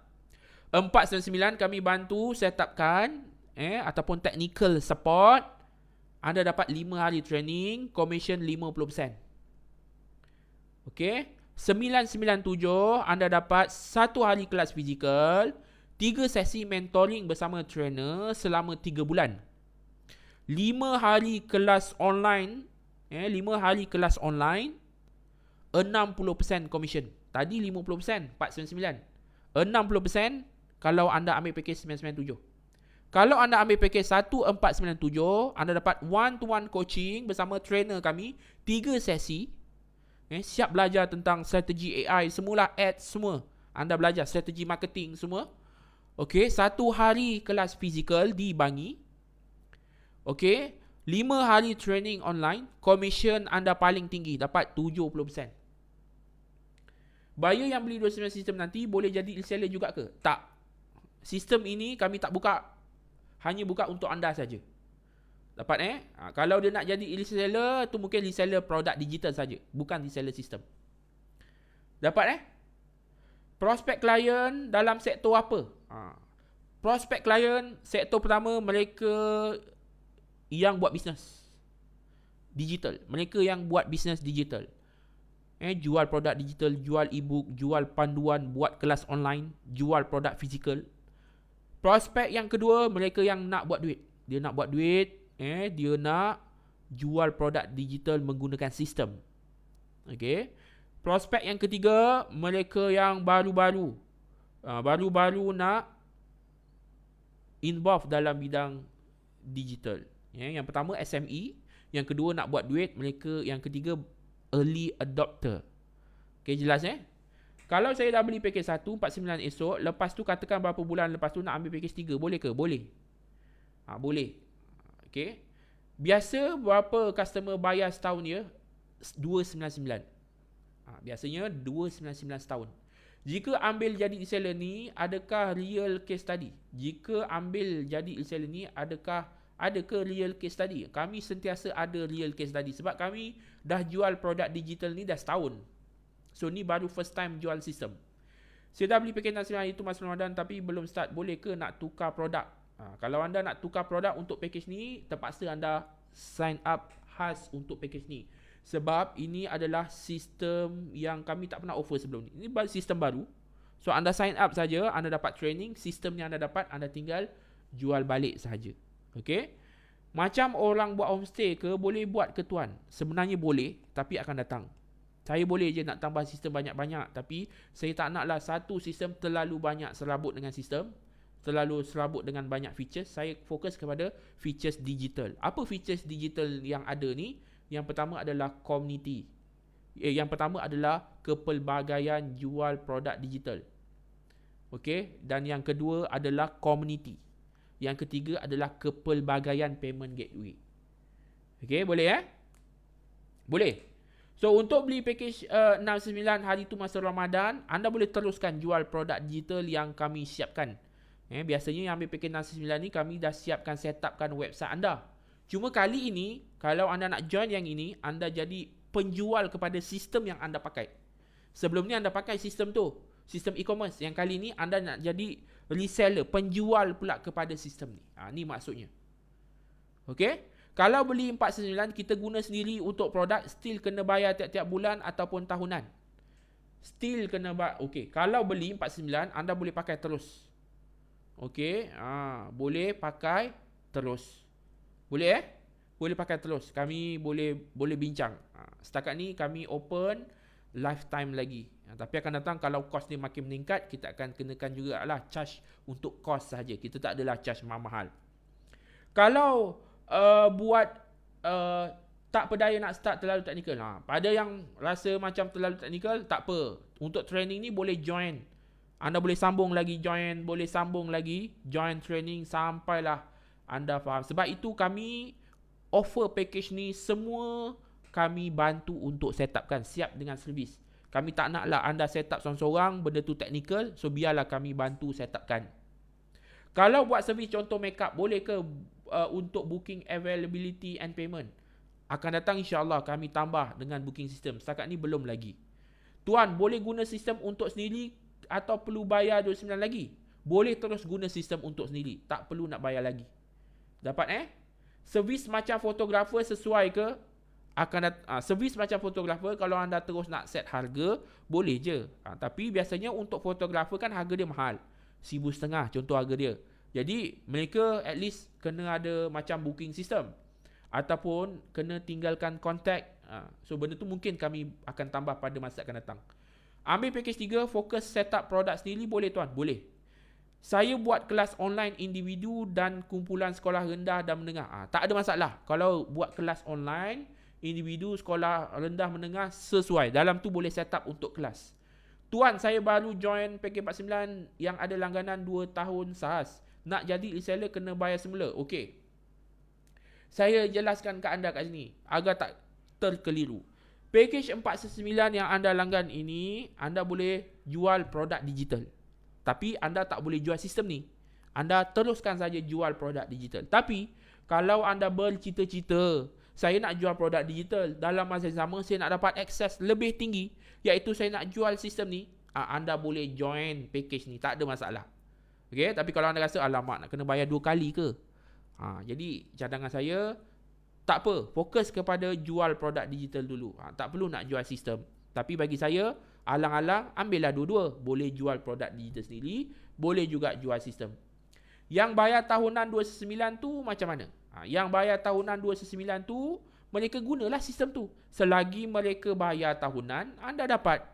499 kami bantu setupkan ataupun technical support. Anda dapat 5 hari training, commission 50%. Okay. 997 anda dapat 1 hari kelas fizikal, 3 sesi mentoring bersama trainer selama 3 bulan. 5 hari kelas online, 5 hari kelas online, 60% commission. Tadi 50%, 499. 60% kalau anda ambil package 997. Kalau anda ambil package 1497, anda dapat one-to-one coaching bersama trainer kami, 3 sesi. Siap belajar tentang strategi AI, semula ads semua. Anda belajar strategi marketing semua. Okey, 1 hari kelas fizikal di Bangi. Okey, 5 hari training online, commission anda paling tinggi, dapat 70%. Buyer yang beli 29 sistem nanti boleh jadi reseller juga ke? Tak. Sistem ini kami tak buka, hanya buka untuk anda saja. Dapat kalau dia nak jadi reseller, tu mungkin reseller produk digital saja, bukan reseller sistem. Dapat prospek klien dalam sektor apa? Prospek klien sektor pertama, mereka yang buat bisnes digital. Mereka yang buat bisnes digital. Jual produk digital, jual e-book, jual panduan, buat kelas online, jual produk fizikal. Prospek yang kedua, mereka yang nak buat duit. Dia nak buat duit, dia nak jual produk digital menggunakan sistem. Okey. Prospek yang ketiga, mereka yang baru-baru nak involve dalam bidang digital. Yang pertama SME, yang kedua nak buat duit, mereka yang ketiga early adopter. Okey, jelas Kalau saya dah beli package 1 49 esok, lepas tu katakan berapa bulan lepas tu nak ambil package 3, boleh ke? Boleh. Boleh. Okey. Biasa berapa customer bayar setahun dia? 299. Biasanya 299 setahun. Jika ambil jadi reseller ni, adakah real case study? Jika ambil jadi reseller ni, adakah real case study? Kami sentiasa ada real case study sebab kami dah jual produk digital ni dah setahun. So ni baru first time jual sistem. Saya dah beli package nasional itu masa Ramadan tapi belum start. Boleh ke nak tukar produk? Kalau anda nak tukar produk untuk package ni, terpaksa anda sign up khas untuk package ni. Sebab ini adalah sistem yang kami tak pernah offer sebelum ni. Ini sistem baru. So anda sign up saja, anda dapat training, sistem yang anda dapat, anda tinggal jual balik sahaja. Okey? Macam orang buat homestay ke, boleh buat ke tuan? Sebenarnya boleh, tapi akan datang. Saya boleh je nak tambah sistem banyak-banyak, tapi saya tak naklah satu sistem terlalu banyak serabut dengan sistem, terlalu serabut dengan banyak features. Saya fokus kepada features digital. Apa features digital yang ada ni? Yang pertama adalah community. Yang pertama adalah kepelbagaian jual produk digital. Okey, dan yang kedua adalah community. Yang ketiga adalah kepelbagaian payment gateway. Okey, boleh Boleh. So untuk beli package 69 hari tu masa Ramadan, anda boleh teruskan jual produk digital yang kami siapkan. Biasanya yang ambil package 69 ni, kami dah siapkan setupkan website anda. Cuma kali ini, kalau anda nak join yang ini, anda jadi penjual kepada sistem yang anda pakai. Sebelum ni anda pakai sistem tu, sistem e-commerce. Yang kali ni anda nak jadi reseller, penjual pula kepada sistem ni. Ni maksudnya. Okey? Kalau beli 499, kita guna sendiri untuk produk, still kena bayar tiap-tiap bulan ataupun tahunan. Still kena bayar. Okey, kalau beli 499, anda boleh pakai terus. Okey, boleh pakai terus. Boleh Boleh pakai terus. Kami boleh bincang. Setakat ni kami open lifetime lagi. Tapi akan datang kalau kos ni makin meningkat, kita akan kenakan jugalah charge untuk kos sahaja. Kita tak adalah charge mahal. Kalau buat tak pedaya nak start terlalu teknikal. Pada yang rasa macam terlalu teknikal, tak apa. Untuk training ni boleh join. Anda boleh sambung lagi join, boleh sambung lagi join training sampailah anda faham. Sebab itu kami offer package ni semua kami bantu untuk set upkan, siap dengan servis. Kami tak naklah anda set up seorang-seorang, benda tu teknikal, so biarlah kami bantu set upkan. Kalau buat servis contoh makeup, boleh ke untuk booking availability and payment? Akan datang insyaAllah kami tambah dengan booking system. Setakat ni belum lagi. Tuan, boleh guna sistem untuk sendiri atau perlu bayar 29 lagi? Boleh terus guna sistem untuk sendiri. Tak perlu nak bayar lagi. Dapat servis macam fotografer sesuai ke? Servis macam fotografer, kalau anda terus nak set harga, boleh je. Tapi biasanya untuk fotografer kan harga dia mahal. RM1,500 contoh harga dia. Jadi mereka at least kena ada macam booking system ataupun kena tinggalkan kontak. So benda tu mungkin kami akan tambah pada masa akan datang. Ambil package 3, fokus setup produk sendiri, boleh tuan? Boleh. Saya buat kelas online individu dan kumpulan sekolah rendah dan menengah. Tak ada masalah. Kalau buat kelas online individu, sekolah rendah, menengah, sesuai. Dalam tu boleh setup untuk kelas. Tuan, saya baru join package 49 yang ada langganan 2 tahun sahas. Nak jadi reseller kena bayar semula. Okey. Saya jelaskan ke anda kat sini agar tak terkeliru. Package 499 yang anda langgan ini, anda boleh jual produk digital. Tapi anda tak boleh jual sistem ni. Anda teruskan saja jual produk digital. Tapi kalau anda bercita-cita, saya nak jual produk digital, dalam masa yang sama saya nak dapat akses lebih tinggi, iaitu saya nak jual sistem ni, anda boleh join package ni, tak ada masalah. Okay? Tapi kalau anda rasa, alamak nak kena bayar 2 kali ke? Jadi cadangan saya, tak apa, fokus kepada jual produk digital dulu. Tak perlu nak jual sistem. Tapi bagi saya, alang-alang ambillah dua-dua. Boleh jual produk digital sendiri, boleh juga jual sistem. Yang bayar tahunan 299 tu macam mana? Yang bayar tahunan 299 tu, mereka gunalah sistem tu. Selagi mereka bayar tahunan, anda dapat,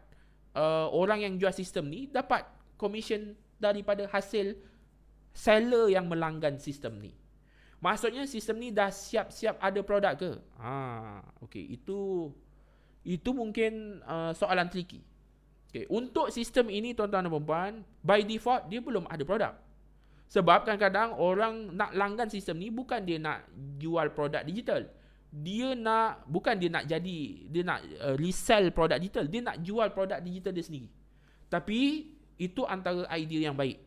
orang yang jual sistem ni dapat commission daripada hasil seller yang melanggan sistem ni. Maksudnya sistem ni dah siap-siap ada produk ke? Okey, itu mungkin soalan tricky. Okay. Untuk sistem ini tuan-tuan dan puan, by default dia belum ada produk. Sebab kadang-kadang orang nak langgan sistem ni bukan dia nak jual produk digital. Dia nak resell produk digital. Dia nak jual produk digital dia sendiri. Tapi itu antara idea yang baik.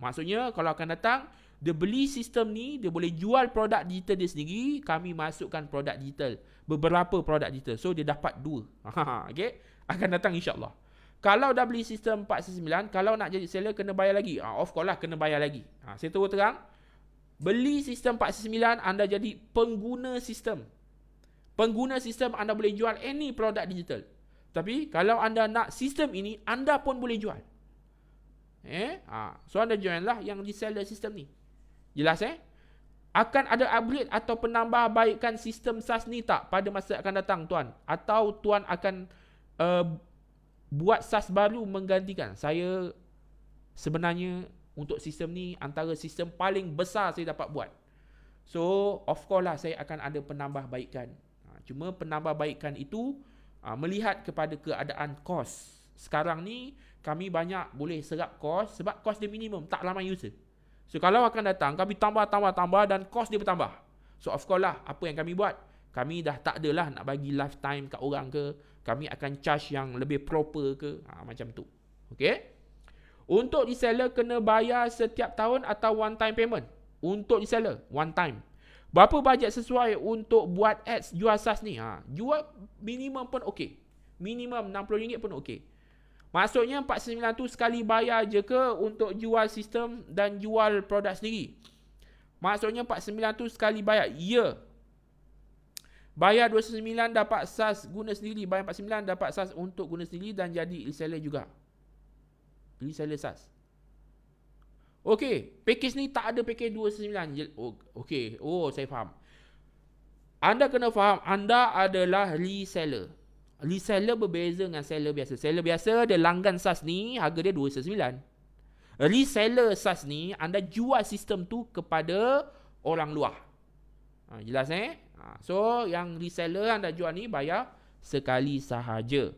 Maksudnya kalau akan datang, dia beli sistem ni, dia boleh jual produk digital dia sendiri, kami masukkan produk digital, beberapa produk digital. So dia dapat 2. Okay? Akan datang insya-Allah. Kalau dah beli sistem 499, kalau nak jadi seller kena bayar lagi. Of course lah kena bayar lagi. Saya terus terang, beli sistem 499, anda jadi pengguna sistem. Pengguna sistem, anda boleh jual any produk digital. Tapi kalau anda nak sistem ini, anda pun boleh jual. So anda join lah yang reseller sistem ni. Jelas Akan ada upgrade atau penambahbaikan sistem SaaS ni tak pada masa akan datang tuan? Atau tuan akan buat SaaS baru menggantikan? Saya sebenarnya untuk sistem ni antara sistem paling besar saya dapat buat. So of course lah saya akan ada penambahbaikan. Cuma penambahbaikan itu melihat kepada keadaan kos. Sekarang ni kami banyak boleh serap kos sebab kos dia minimum, tak ramai user. So kalau akan datang kami tambah dan kos dia bertambah. So of course lah apa yang kami buat, kami dah tak adalah nak bagi lifetime kat orang ke, kami akan charge yang lebih proper ke, macam tu. Okay? Untuk reseller kena bayar setiap tahun atau one time payment? Untuk reseller one time. Berapa bajet sesuai untuk buat ads jual SaaS ni? Jual minimum pun okey. Minimum RM60 pun okey. Maksudnya 499 tu sekali bayar je ke untuk jual sistem dan jual produk sendiri? Maksudnya 499 tu sekali bayar? Ya. Bayar 299 dapat SaaS guna sendiri. Bayar 499 dapat SaaS untuk guna sendiri dan jadi reseller juga. Reseller SaaS. Okey, package ni tak ada package 299. Okey, saya faham. Anda kena faham, anda adalah reseller. Reseller berbeza dengan seller biasa. Seller biasa, dia langgan SaaS ni, harga dia 299. Reseller SaaS ni, anda jual sistem tu kepada orang luar. Jelas So, yang reseller anda jual ni, bayar sekali sahaja.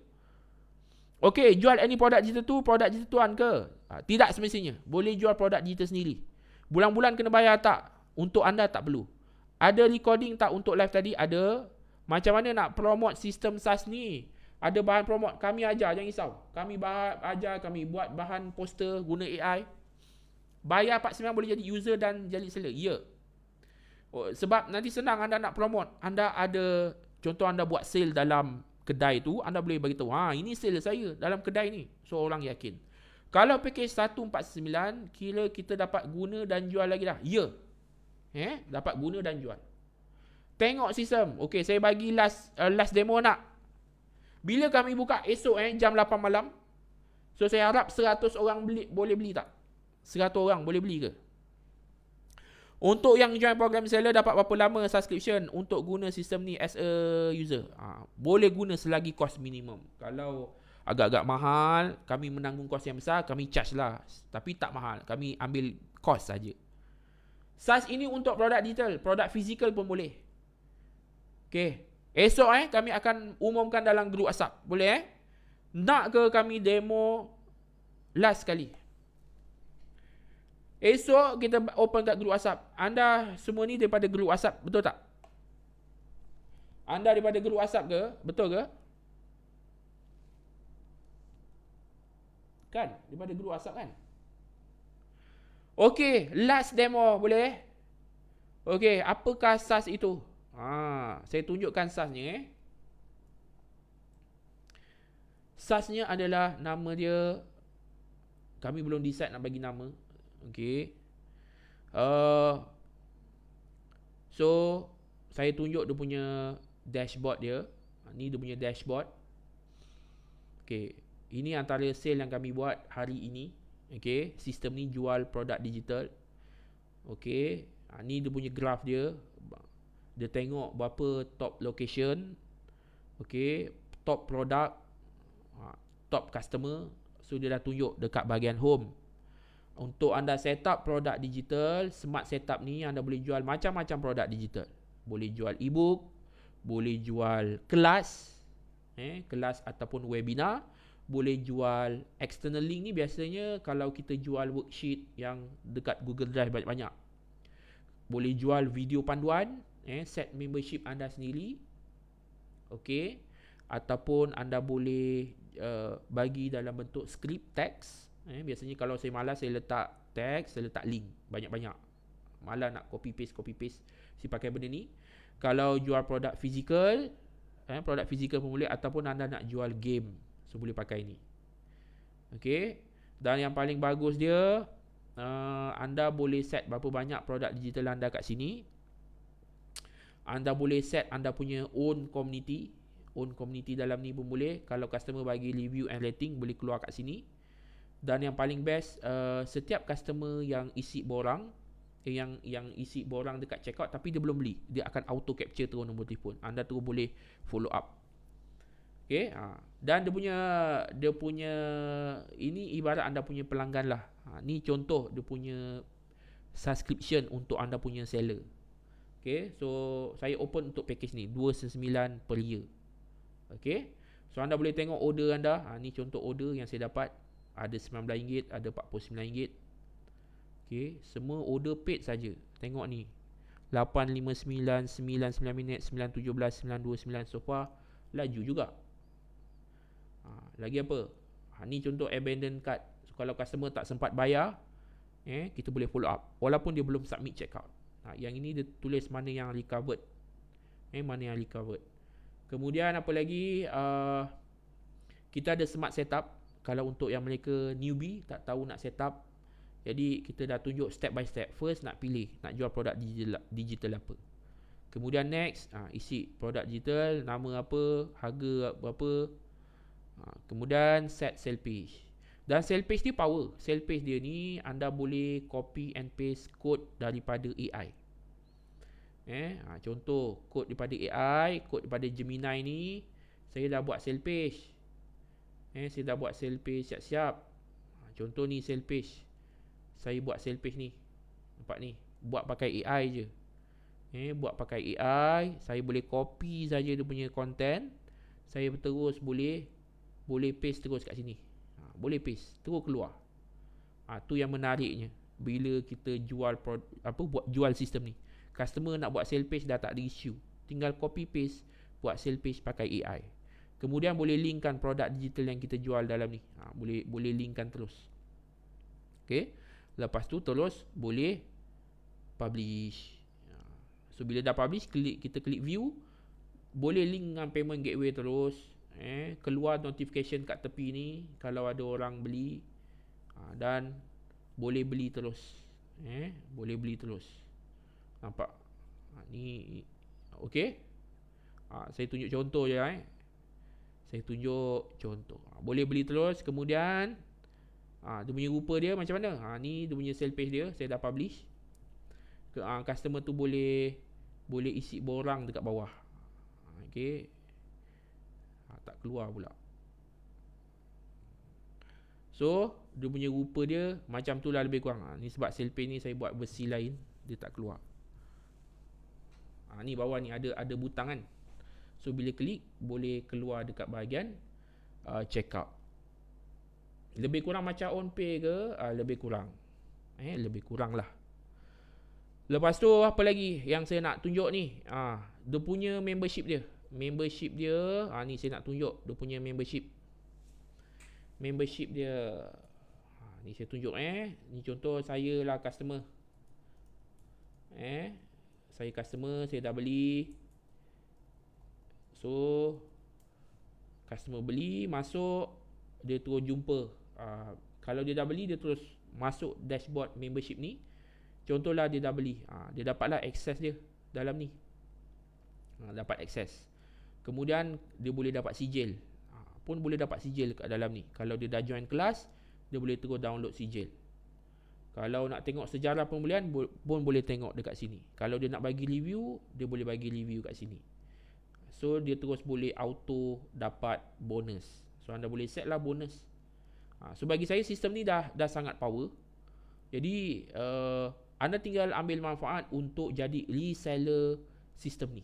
Okey, jual any produk digital tu, produk digital tuan ke? Tidak semestinya. Boleh jual produk digital sendiri. Bulan-bulan kena bayar tak? Untuk anda tak perlu. Ada recording tak untuk live tadi? Ada. Macam mana nak promote sistem SaaS ni? Ada bahan promote, kami ajar, jangan risau. Kami ajar, kami buat bahan poster guna AI. Bayar 49 boleh jadi user dan jadi seller. Ya. Sebab nanti senang anda nak promote. Anda ada, contoh anda buat sale dalam kedai tu, anda boleh beritahu, ini sale saya dalam kedai ni. So orang yakin. Kalau package 149, kira kita dapat guna dan jual lagi dah. Ya. Dapat guna dan jual. Tengok sistem. Okey, saya bagi last demo nak. Bila kami buka esok jam 8 malam. So saya harap 100 orang boleh beli tak? 100 orang boleh beli ke? Untuk yang join program seller dapat berapa lama subscription untuk guna sistem ni as a user? Boleh guna selagi kos minimum. Kalau agak-agak mahal, kami menanggung kos yang besar, kami charge lah. Tapi tak mahal, kami ambil kos saja. SaaS ini untuk produk digital, produk fizikal pun boleh. Okay. Esok kami akan umumkan dalam grup WhatsApp. Boleh Nak ke kami demo last kali? Esok kita open kat grup WhatsApp. Anda semua ni daripada grup WhatsApp, betul tak? Anda daripada grup WhatsApp ke? Betul ke? Kan? Daripada grup WhatsApp kan? Okey, last demo boleh? Okey, apakah SaaS itu? Saya tunjukkan SaaS-nya. SaaS-nya adalah nama dia, kami belum decide nak bagi nama. Okey. So saya tunjuk dia punya dashboard dia. Ni dia punya dashboard. Okey, ini antara sale yang kami buat hari ini. Okey, sistem ni jual produk digital. Okey, ni dia punya graph dia. Dia tengok berapa top location. Okey, top product, top customer. So dia dah tunjuk dekat bahagian home. Untuk anda set up produk digital, smart setup ni anda boleh jual macam-macam produk digital. Boleh jual e-book, boleh jual kelas, kelas ataupun webinar, boleh jual external link ni biasanya kalau kita jual worksheet yang dekat Google Drive banyak-banyak. Boleh jual video panduan, set membership anda sendiri. Okey, ataupun anda boleh bagi dalam bentuk script text. Biasanya kalau saya malas, saya letak teks, saya letak link banyak-banyak. Malas nak copy paste, saya pakai benda ni. Kalau jual produk fizikal, produk fizikal pun boleh. Ataupun anda nak jual game, so boleh pakai ni. Okay. Dan yang paling bagus dia, anda boleh set berapa banyak produk digital anda kat sini. Anda boleh set anda punya own community. Own community dalam ni pun boleh. Kalau customer bagi review and rating, boleh keluar kat sini. Dan yang paling best, setiap customer yang isi borang, yang isi borang dekat checkout tapi dia belum beli, dia akan auto capture terus nombor telefon. Anda terus boleh follow up. Okay, dan dia punya ini ibarat anda punya pelanggan lah. Ni contoh dia punya subscription untuk anda punya seller. Okay, so saya open untuk package ni $299 per year. Okay, so anda boleh tengok order anda. Ni contoh order yang saya dapat. Ada RM19, ada RM49. Okay, semua order paid saja. Tengok ni, 859, 99 minit, 917, 929. So far laju juga. Lagi apa? Ni contoh abandon cart. So, kalau customer tak sempat bayar, kita boleh follow up walaupun dia belum submit checkout. Yang ini dia tulis mana yang recovered. Mana yang recovered. Kemudian apa lagi? Kita ada smart setup. Kalau untuk yang mereka newbie, tak tahu nak set up, jadi kita dah tunjuk step by step. First nak pilih, nak jual produk digital apa. Kemudian next, isi produk digital, nama apa, harga berapa. Kemudian set sale page. Dan sale page ni power. Sale page dia ni anda boleh copy and paste code daripada AI. Contoh code daripada AI, code daripada Gemini ni, saya dah buat sale page. Saya dah buat sale page siap-siap. Contoh ni sale page. Saya buat sale page ni. Nampak ni, buat pakai AI je. Buat pakai AI, saya boleh copy saja dia punya content. Saya terus boleh paste terus kat sini. Boleh paste, terus keluar. Tu yang menariknya bila kita jual buat jual sistem ni. Customer nak buat sale page dah tak ada issue. Tinggal copy paste, buat sale page pakai AI. Kemudian boleh linkkan produk digital yang kita jual dalam ni. Boleh linkkan terus. Okay. Lepas tu terus boleh publish. So bila dah publish, kita klik view. Boleh link dengan payment gateway terus. Keluar notification kat tepi ni kalau ada orang beli. Dan boleh beli terus. Boleh beli terus. Nampak? Ni okay. Saya tunjuk contoh je. Saya tunjuk contoh. Boleh beli terus. Kemudian Dia punya rupa dia macam mana? Ni dia punya sale page dia, saya dah publish. Customer tu boleh isi borang dekat bawah. Okay. Tak keluar pula. So, dia punya rupa dia macam tu lah lebih kurang. Ni sebab sale page ni saya buat versi lain, dia tak keluar. Ni bawah ni ada butang kan. So, bila klik boleh keluar dekat bahagian check out. Lebih kurang macam on pay ke? Lebih kurang. Lebih kurang lah. Lepas tu apa lagi yang saya nak tunjuk ni? Dia punya membership dia. Membership dia, ni saya nak tunjuk dia punya membership. Membership dia. Ni saya tunjuk Ni contoh saya lah customer. Saya customer, saya dah beli. So customer beli, masuk, dia terus jumpa. Kalau dia dah beli, dia terus masuk dashboard membership ni. Contohlah dia dah beli, dia dapatlah akses dia dalam ni. Dapat akses. Kemudian dia boleh dapat sijil. Pun boleh dapat sijil kat dalam ni. Kalau dia dah join kelas, dia boleh terus download sijil. Kalau nak tengok sejarah pembelian pun boleh tengok dekat sini. Kalau dia nak bagi review, dia boleh bagi review kat sini. So dia terus boleh auto dapat bonus. So anda boleh set lah bonus. So bagi saya sistem ni dah sangat power. Jadi anda tinggal ambil manfaat untuk jadi reseller sistem ni.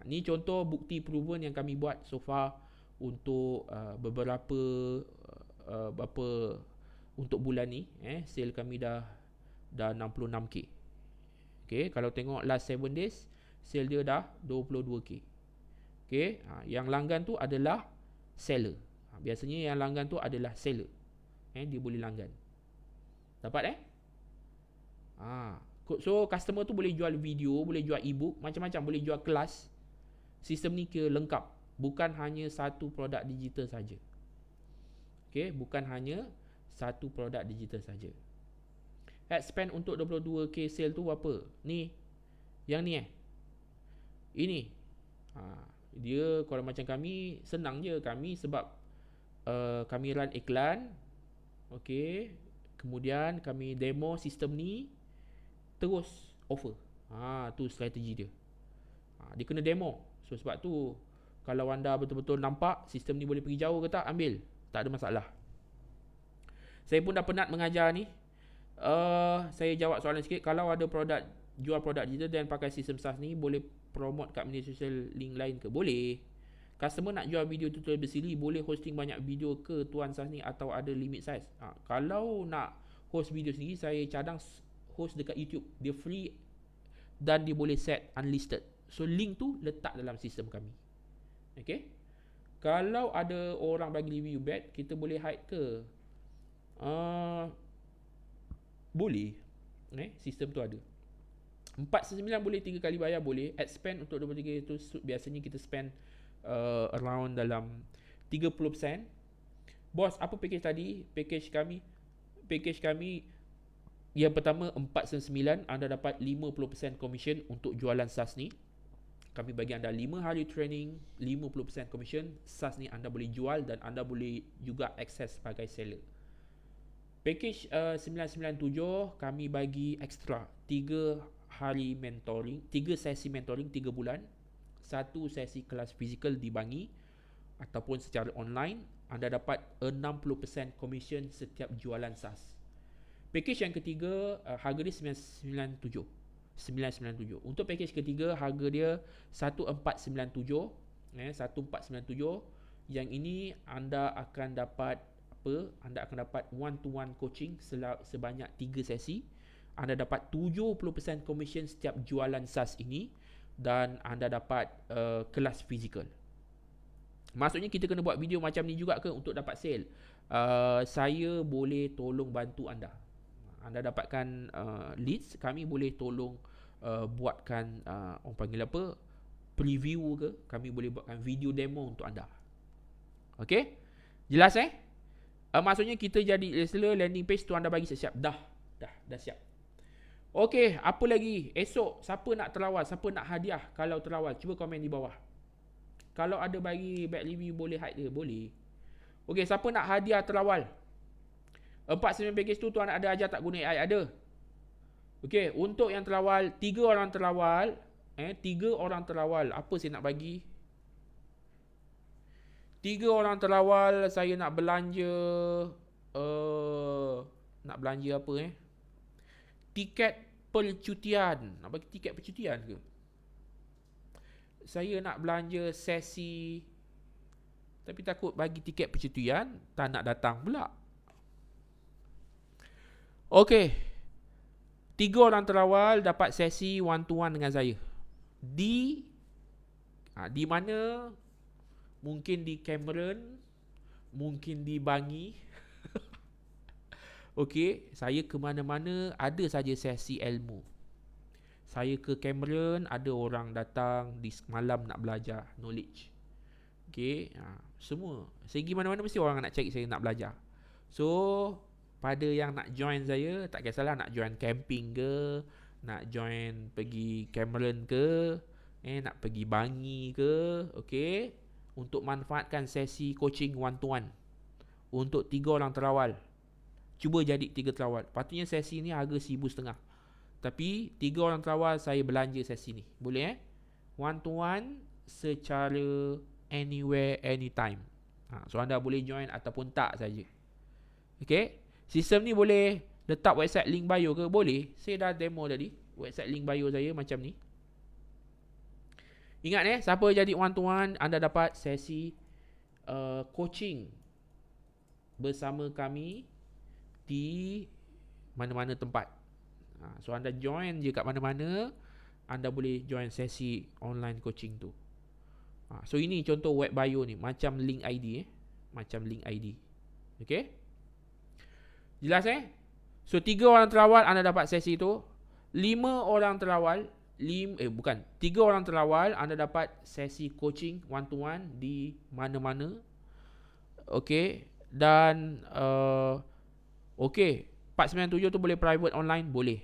Ni contoh bukti proven yang kami buat so far untuk beberapa untuk bulan ni. Sale kami dah 66k. Okay, kalau tengok last 7 days sale dia dah 22k. Okay, yang langgan tu adalah seller. Biasanya yang langgan tu adalah seller. Dia boleh langgan. Dapat So customer tu boleh jual video, boleh jual ebook, macam-macam, boleh jual kelas. Sistem ni kira lengkap. Bukan hanya satu produk digital saja. Okay, bukan hanya satu produk digital saja. Ad spend untuk 22k sale tu apa? Ni. Yang ni Ini. Dia kalau macam kami senang je kami sebab kami run iklan. Okay. Kemudian kami demo sistem ni terus offer. Tu strategi dia. Dia kena demo. So sebab tu kalau anda betul-betul nampak sistem ni boleh pergi jauh ke tak, ambil. Tak ada masalah. Saya pun dah penat mengajar ni. Saya jawab soalan sikit. Kalau ada jual produk digital dan pakai sistem SaaS ni, boleh promote kat media sosial link lain ke? Boleh. Customer nak jual video tutorial bersiri, boleh hosting banyak video ke tuan SaaS ni atau ada limit size? Kalau nak host video sendiri, saya cadang host dekat YouTube. Dia free dan dia boleh set unlisted. So link tu letak dalam sistem kami. Okay. Kalau ada orang bagi review bad, kita boleh hide ke? Boleh. Sistem tu ada. 4.9 boleh 3 kali bayar, boleh. Ad spend untuk 23 tu biasanya kita spend around dalam 30%. Bos, apa package tadi? Package kami yang pertama 499, anda dapat 50% commission untuk jualan SaaS ni. Kami bagi anda 5 hari training, 50% commission. SaaS ni anda boleh jual dan anda boleh juga akses sebagai seller. Package 997 kami bagi extra 3 hari mentoring, 3 sesi mentoring 3 bulan, 1 sesi kelas fizikal di Bangi ataupun secara online. Anda dapat 60% commission setiap jualan SaaS. Package yang ketiga harga dia 997. Untuk package ketiga harga dia 1497. 1497. Yang ini anda akan dapat apa? Anda akan dapat one to one coaching sebanyak 3 sesi. Anda dapat 70% commission setiap jualan SaaS ini dan anda dapat kelas fizikal. Maksudnya kita kena buat video macam ni juga ke untuk dapat sale? Saya boleh tolong bantu anda. Anda dapatkan leads, kami boleh tolong buatkan orang panggil apa, preview ke, kami boleh buatkan video demo untuk anda. Okay, jelas maksudnya kita jadi reseller, landing page tu anda bagi siap-siap. Dah siap. Okay, apa lagi? Esok siapa nak terawal, siapa nak hadiah kalau terawal, cuba komen di bawah. Kalau ada bagi bad review boleh hide dia, boleh. Okay, siapa nak hadiah terawal? 49 package tu tuan ada ajar tak guna AI? Ada. Okey, untuk yang terawal, 3 orang terawal, 3 orang terawal, apa saya nak bagi? 3 orang terawal saya nak belanja apa tiket percutian. Nak bagi tiket percutian ke? Saya nak belanja sesi, tapi takut bagi tiket percutian tak nak datang pula. Okey, 3 orang terawal dapat sesi one to one dengan saya. Di mana? Mungkin di Cameron, mungkin di Bangi. Okey, saya ke mana-mana ada saja sesi ilmu. Saya ke Cameron, ada orang datang di malam nak belajar knowledge. Okey, semua. Saya pergi mana-mana mesti orang nak cari saya nak belajar. So, pada yang nak join saya, tak kisahlah nak join camping ke, nak join pergi Cameron ke, nak pergi Bangi ke, okey, untuk manfaatkan sesi coaching one to one untuk 3 orang terawal. Cuba jadi 3 terawal. Patutnya sesi ni harga RM1,500. Tapi 3 orang terawal saya belanja sesi ni. Boleh one to one secara anywhere, anytime. So anda boleh join ataupun tak saja. Okey. Sistem ni boleh letak website link bio ke? Boleh. Saya dah demo tadi. Website link bio saya macam ni. Ingat siapa jadi one to one, anda dapat sesi coaching bersama kami di mana-mana tempat. So anda join je kat mana-mana, anda boleh join sesi online coaching tu. So ini contoh web bio ni, macam link ID macam link ID. Okey? Jelas So 3 orang terawal anda dapat sesi tu. 5 orang terawal, 3 orang terawal anda dapat sesi coaching one to one di mana-mana. Okey, dan okey, 497 tu boleh private online? Boleh.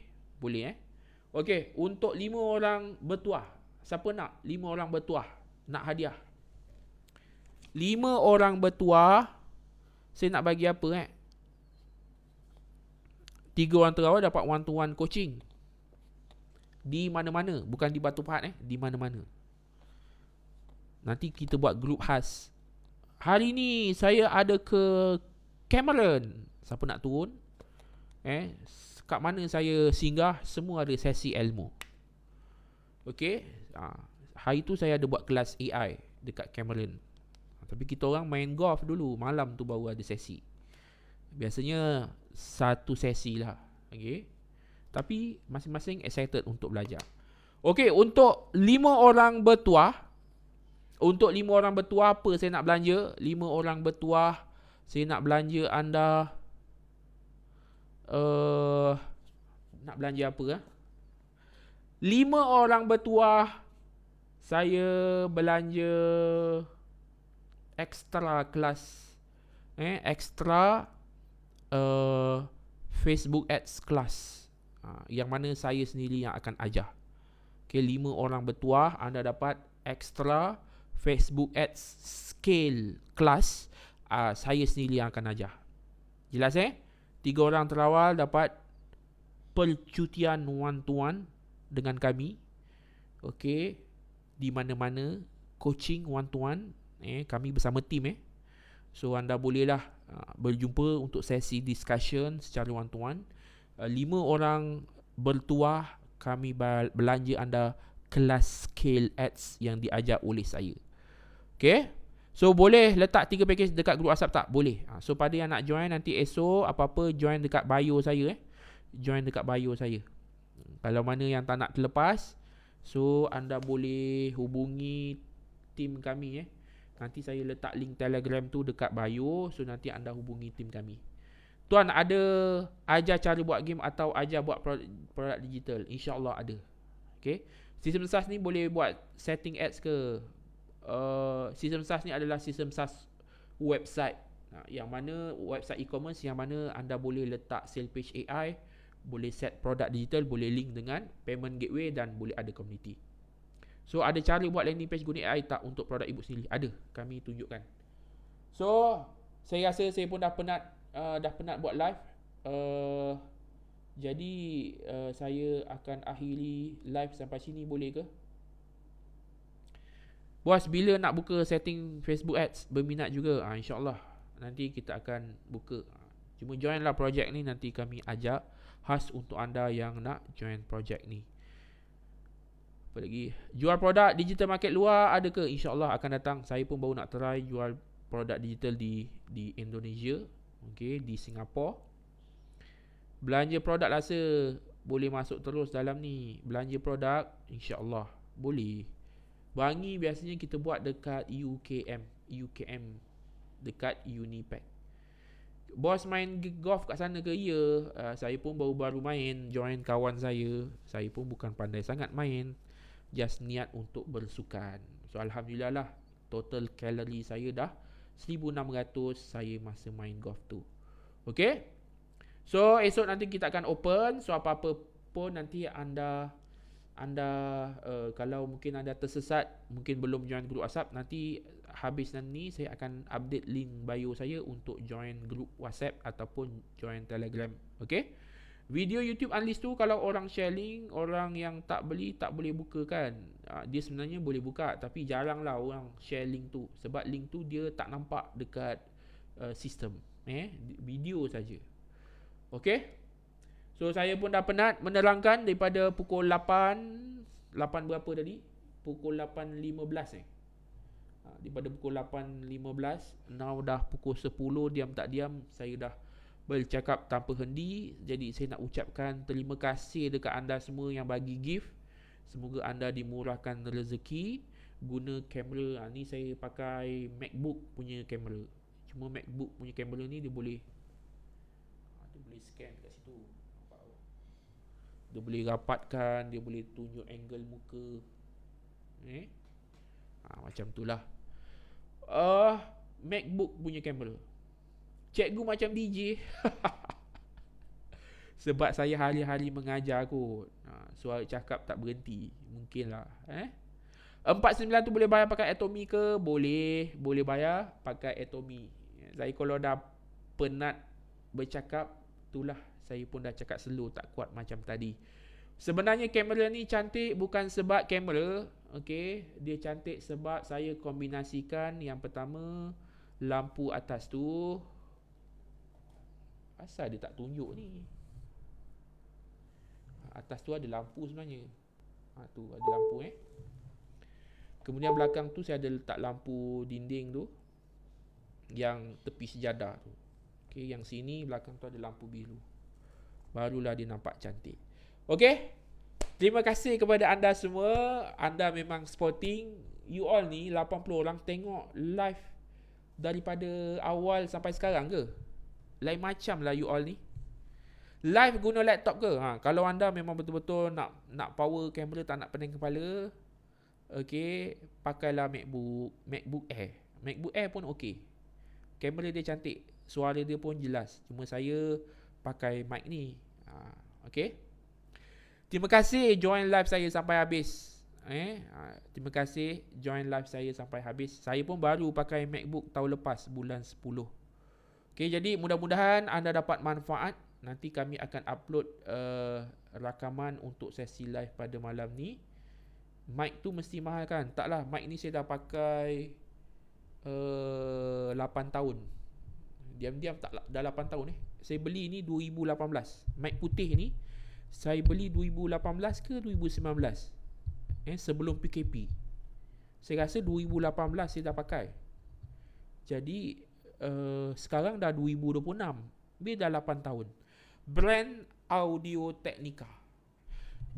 Okey, untuk 5 orang bertuah. Siapa nak 5 orang bertuah? Nak hadiah. 5 orang bertuah, saya nak bagi apa 3 orang terawal dapat one to one coaching di mana-mana, bukan di Batu Pahat di mana-mana. Nanti kita buat grup khas. Hari ni saya ada ke Cameron. Siapa nak turun? Kat mana saya singgah, semua ada sesi ilmu. Okey. Hari tu saya ada buat kelas AI dekat Cameron. Tapi kita orang main golf dulu, malam tu baru ada sesi. Biasanya satu sesi lah. Okey. Tapi masing-masing excited untuk belajar. Okey, untuk 5 orang bertuah. Untuk 5 orang bertuah apa saya nak belanja? 5 orang bertuah saya nak belanja anda nak belanja apa 5 orang bertuah saya belanja extra kelas. Extra Facebook Ads kelas. Yang mana saya sendiri yang akan ajar. Okay, 5 orang bertuah anda dapat extra Facebook Ads scale kelas. Saya sendiri yang akan ajar. Jelas 3 orang terawal dapat percutian one to one dengan kami. Okay, di mana-mana coaching one to one. Kami bersama tim So anda bolehlah berjumpa untuk sesi discussion secara one to one. 5 orang bertuah kami belanja anda kelas scale ads yang diajar oleh saya. Okay, so boleh letak 3 package dekat grup WhatsApp tak? Boleh. So pada yang nak join nanti esok apa-apa join dekat bio saya join dekat bio saya. Kalau mana yang tak nak terlepas, so anda boleh hubungi tim kami Nanti saya letak link Telegram tu dekat bio. So nanti anda hubungi tim kami. Tuan ada ajar cara buat game atau ajar buat produk digital? InsyaAllah ada. Okay. Sistem SaaS ni boleh buat setting ads ke? Sistem SaaS ni adalah sistem SaaS website. Yang mana website e-commerce yang mana anda boleh letak sale page AI, boleh set produk digital, boleh link dengan payment gateway dan boleh ada community. So ada cara buat landing page guna AI tak untuk produk ibu sendiri? Ada, kami tunjukkan. So saya rasa saya pun dah penat buat live. uh, jadi saya akan akhiri live sampai sini, boleh ke? Bos, bila nak buka setting Facebook Ads? Berminat juga? InsyaAllah nanti kita akan buka. Cuma join lah projek ni, nanti kami ajak khas untuk anda yang nak join projek ni. Apa lagi? Jual produk digital market luar ada ke? InsyaAllah akan datang. Saya pun baru nak try jual produk digital di Indonesia, okay, di Singapura. Belanja produk rasa boleh masuk terus dalam ni. Belanja produk InsyaAllah boleh. Wangi biasanya kita buat dekat UKM dekat Unipack. Bos main golf kat sana ke? Ya, saya pun baru-baru main, join kawan saya. Saya pun bukan pandai sangat main, just niat untuk bersukan. So alhamdulillah lah, total kalori saya dah 1600 saya masa main golf tu. Okay, so esok nanti kita akan open. So apa-apa pun nanti anda kalau mungkin anda tersesat, mungkin belum join grup WhatsApp, nanti habis ni saya akan update link bio saya untuk join grup WhatsApp ataupun join Telegram. Okay, video YouTube unlist tu kalau orang share link, orang yang tak beli tak boleh buka kan. Dia sebenarnya boleh buka, tapi jarang lah orang share link tu, sebab link tu dia tak nampak dekat sistem, video saja. Okay, so saya pun dah penat menerangkan daripada pukul 8 berapa tadi? Pukul 8.15 daripada pukul 8.15, now dah pukul 10, diam tak diam saya dah bercakap tanpa hendi. Jadi saya nak ucapkan terima kasih dekat anda semua yang bagi gift. Semoga anda dimurahkan rezeki. Guna kamera, ni saya pakai MacBook punya kamera. Cuma MacBook punya kamera ni dia boleh scan kat situ. Dia boleh rapatkan, dia boleh tunjuk angle muka. Macam tu lah. MacBook punya kamera. Cikgu macam DJ. Sebab saya hari-hari mengajar kot. Suara cakap tak berhenti. Mungkin lah. 49 tu boleh bayar pakai Atomi ke? Boleh. Boleh bayar pakai Atomi. Saya kalau dah penat bercakap, itulah saya pun dah cakap slow, tak kuat macam tadi. Sebenarnya kamera ni cantik bukan sebab kamera, okay? Dia cantik sebab saya kombinasikan yang pertama lampu atas tu. Asal dia tak tunjuk ni? Atas tu ada lampu sebenarnya. Tu ada lampu Kemudian belakang tu saya ada letak lampu dinding tu, yang tepi sejadah tu. Okay, yang sini belakang tu ada lampu biru. Barulah dia nampak cantik. Okay, terima kasih kepada anda semua. Anda memang sporting. You all ni 80 orang tengok live daripada awal sampai sekarang ke? Lain macam lah you all ni. Live guna laptop ke? Kalau anda memang betul-betul nak power kamera, tak nak pening kepala, okay, pakailah MacBook Air. MacBook Air pun okay. Kamera dia cantik, suara dia pun jelas. Cuma saya pakai mic ni. Okay, terima kasih join live saya sampai habis. Terima kasih join live saya sampai habis. Saya pun baru pakai MacBook tahun lepas, bulan 10. Okay, jadi mudah-mudahan anda dapat manfaat. Nanti kami akan upload rakaman untuk sesi live pada malam ni. Mic tu mesti mahal kan? Taklah, mic ni saya dah pakai 8 tahun. Diam-diam tak dah 8 tahun Saya beli ni 2018. Mic putih ni saya beli 2018 ke 2019, sebelum PKP. Saya rasa 2018 saya dah pakai. Jadi sekarang dah 2026. Dia dah 8 tahun. Brand Audio Technica.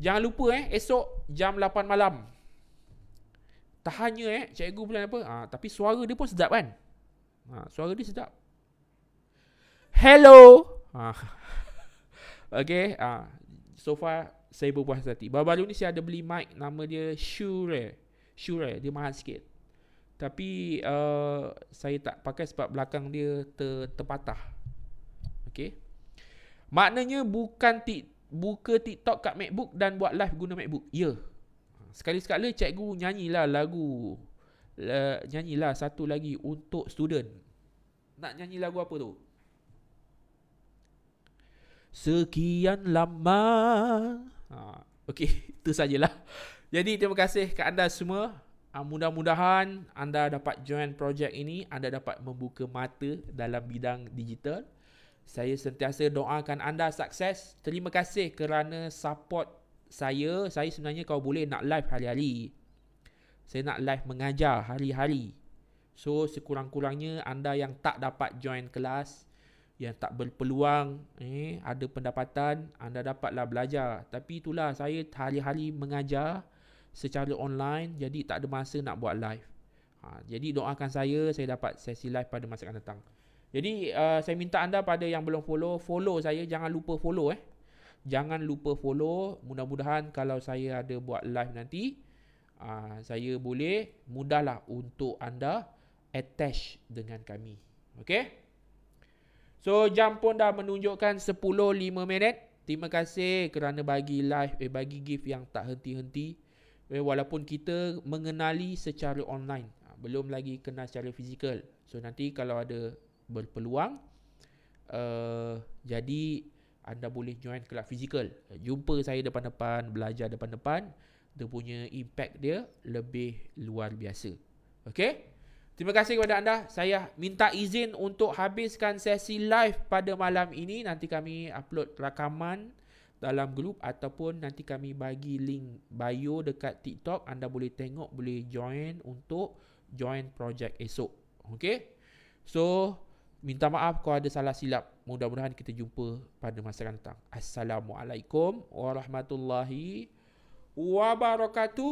Jangan lupa esok jam 8 malam. Tahannya cikgu bilang apa? Tapi suara dia pun sedap kan? Suara dia sedap. Hello. Okay. So far saya berpuas hati. Baru-baru ni saya ada beli mic, nama dia Shure. Dia mahal sikit. Tapi saya tak pakai sebab belakang dia terpatah. Okay. Maknanya bukan buka TikTok kat MacBook dan buat live guna MacBook. Ya. Sekali-sekala cikgu nyanyilah lagu. Nyanyilah satu lagi untuk student. Nak nyanyi lagu apa tu? sekian lama. Okey, itu sajalah. Jadi terima kasih ke anda semua. Mudah-mudahan anda dapat join projek ini, anda dapat membuka mata dalam bidang digital. Saya sentiasa doakan anda sukses. Terima kasih kerana support saya. Saya sebenarnya kalau boleh nak live hari-hari. Saya nak live mengajar hari-hari. So sekurang-kurangnya anda yang tak dapat join kelas, yang tak berpeluang ada pendapatan, anda dapatlah belajar. Tapi itulah, saya hari-hari mengajar secara online, jadi tak ada masa nak buat live. Jadi doakan saya dapat sesi live pada masa akan datang. Jadi saya minta anda pada yang belum follow saya. Jangan lupa follow Jangan lupa follow. Mudah-mudahan kalau saya ada buat live nanti, saya boleh mudahlah untuk anda attach dengan kami. Okay? So jam pun dah menunjukkan 10.05. Terima kasih kerana bagi live, bagi gift yang tak henti-henti. Walaupun kita mengenali secara online, belum lagi kenal secara fizikal. So nanti kalau ada berpeluang, jadi anda boleh join kelab fizikal. Jumpa saya depan-depan, belajar depan-depan. Dia punya impact dia lebih luar biasa. Okay? Terima kasih kepada anda. Saya minta izin untuk habiskan sesi live pada malam ini. Nanti kami upload rakaman dalam grup ataupun nanti kami bagi link bio dekat TikTok. Anda boleh tengok, boleh join untuk join projek esok. Okay? So, minta maaf kalau ada salah silap. Mudah-mudahan kita jumpa pada masa akan datang. Assalamualaikum warahmatullahi wabarakatuh.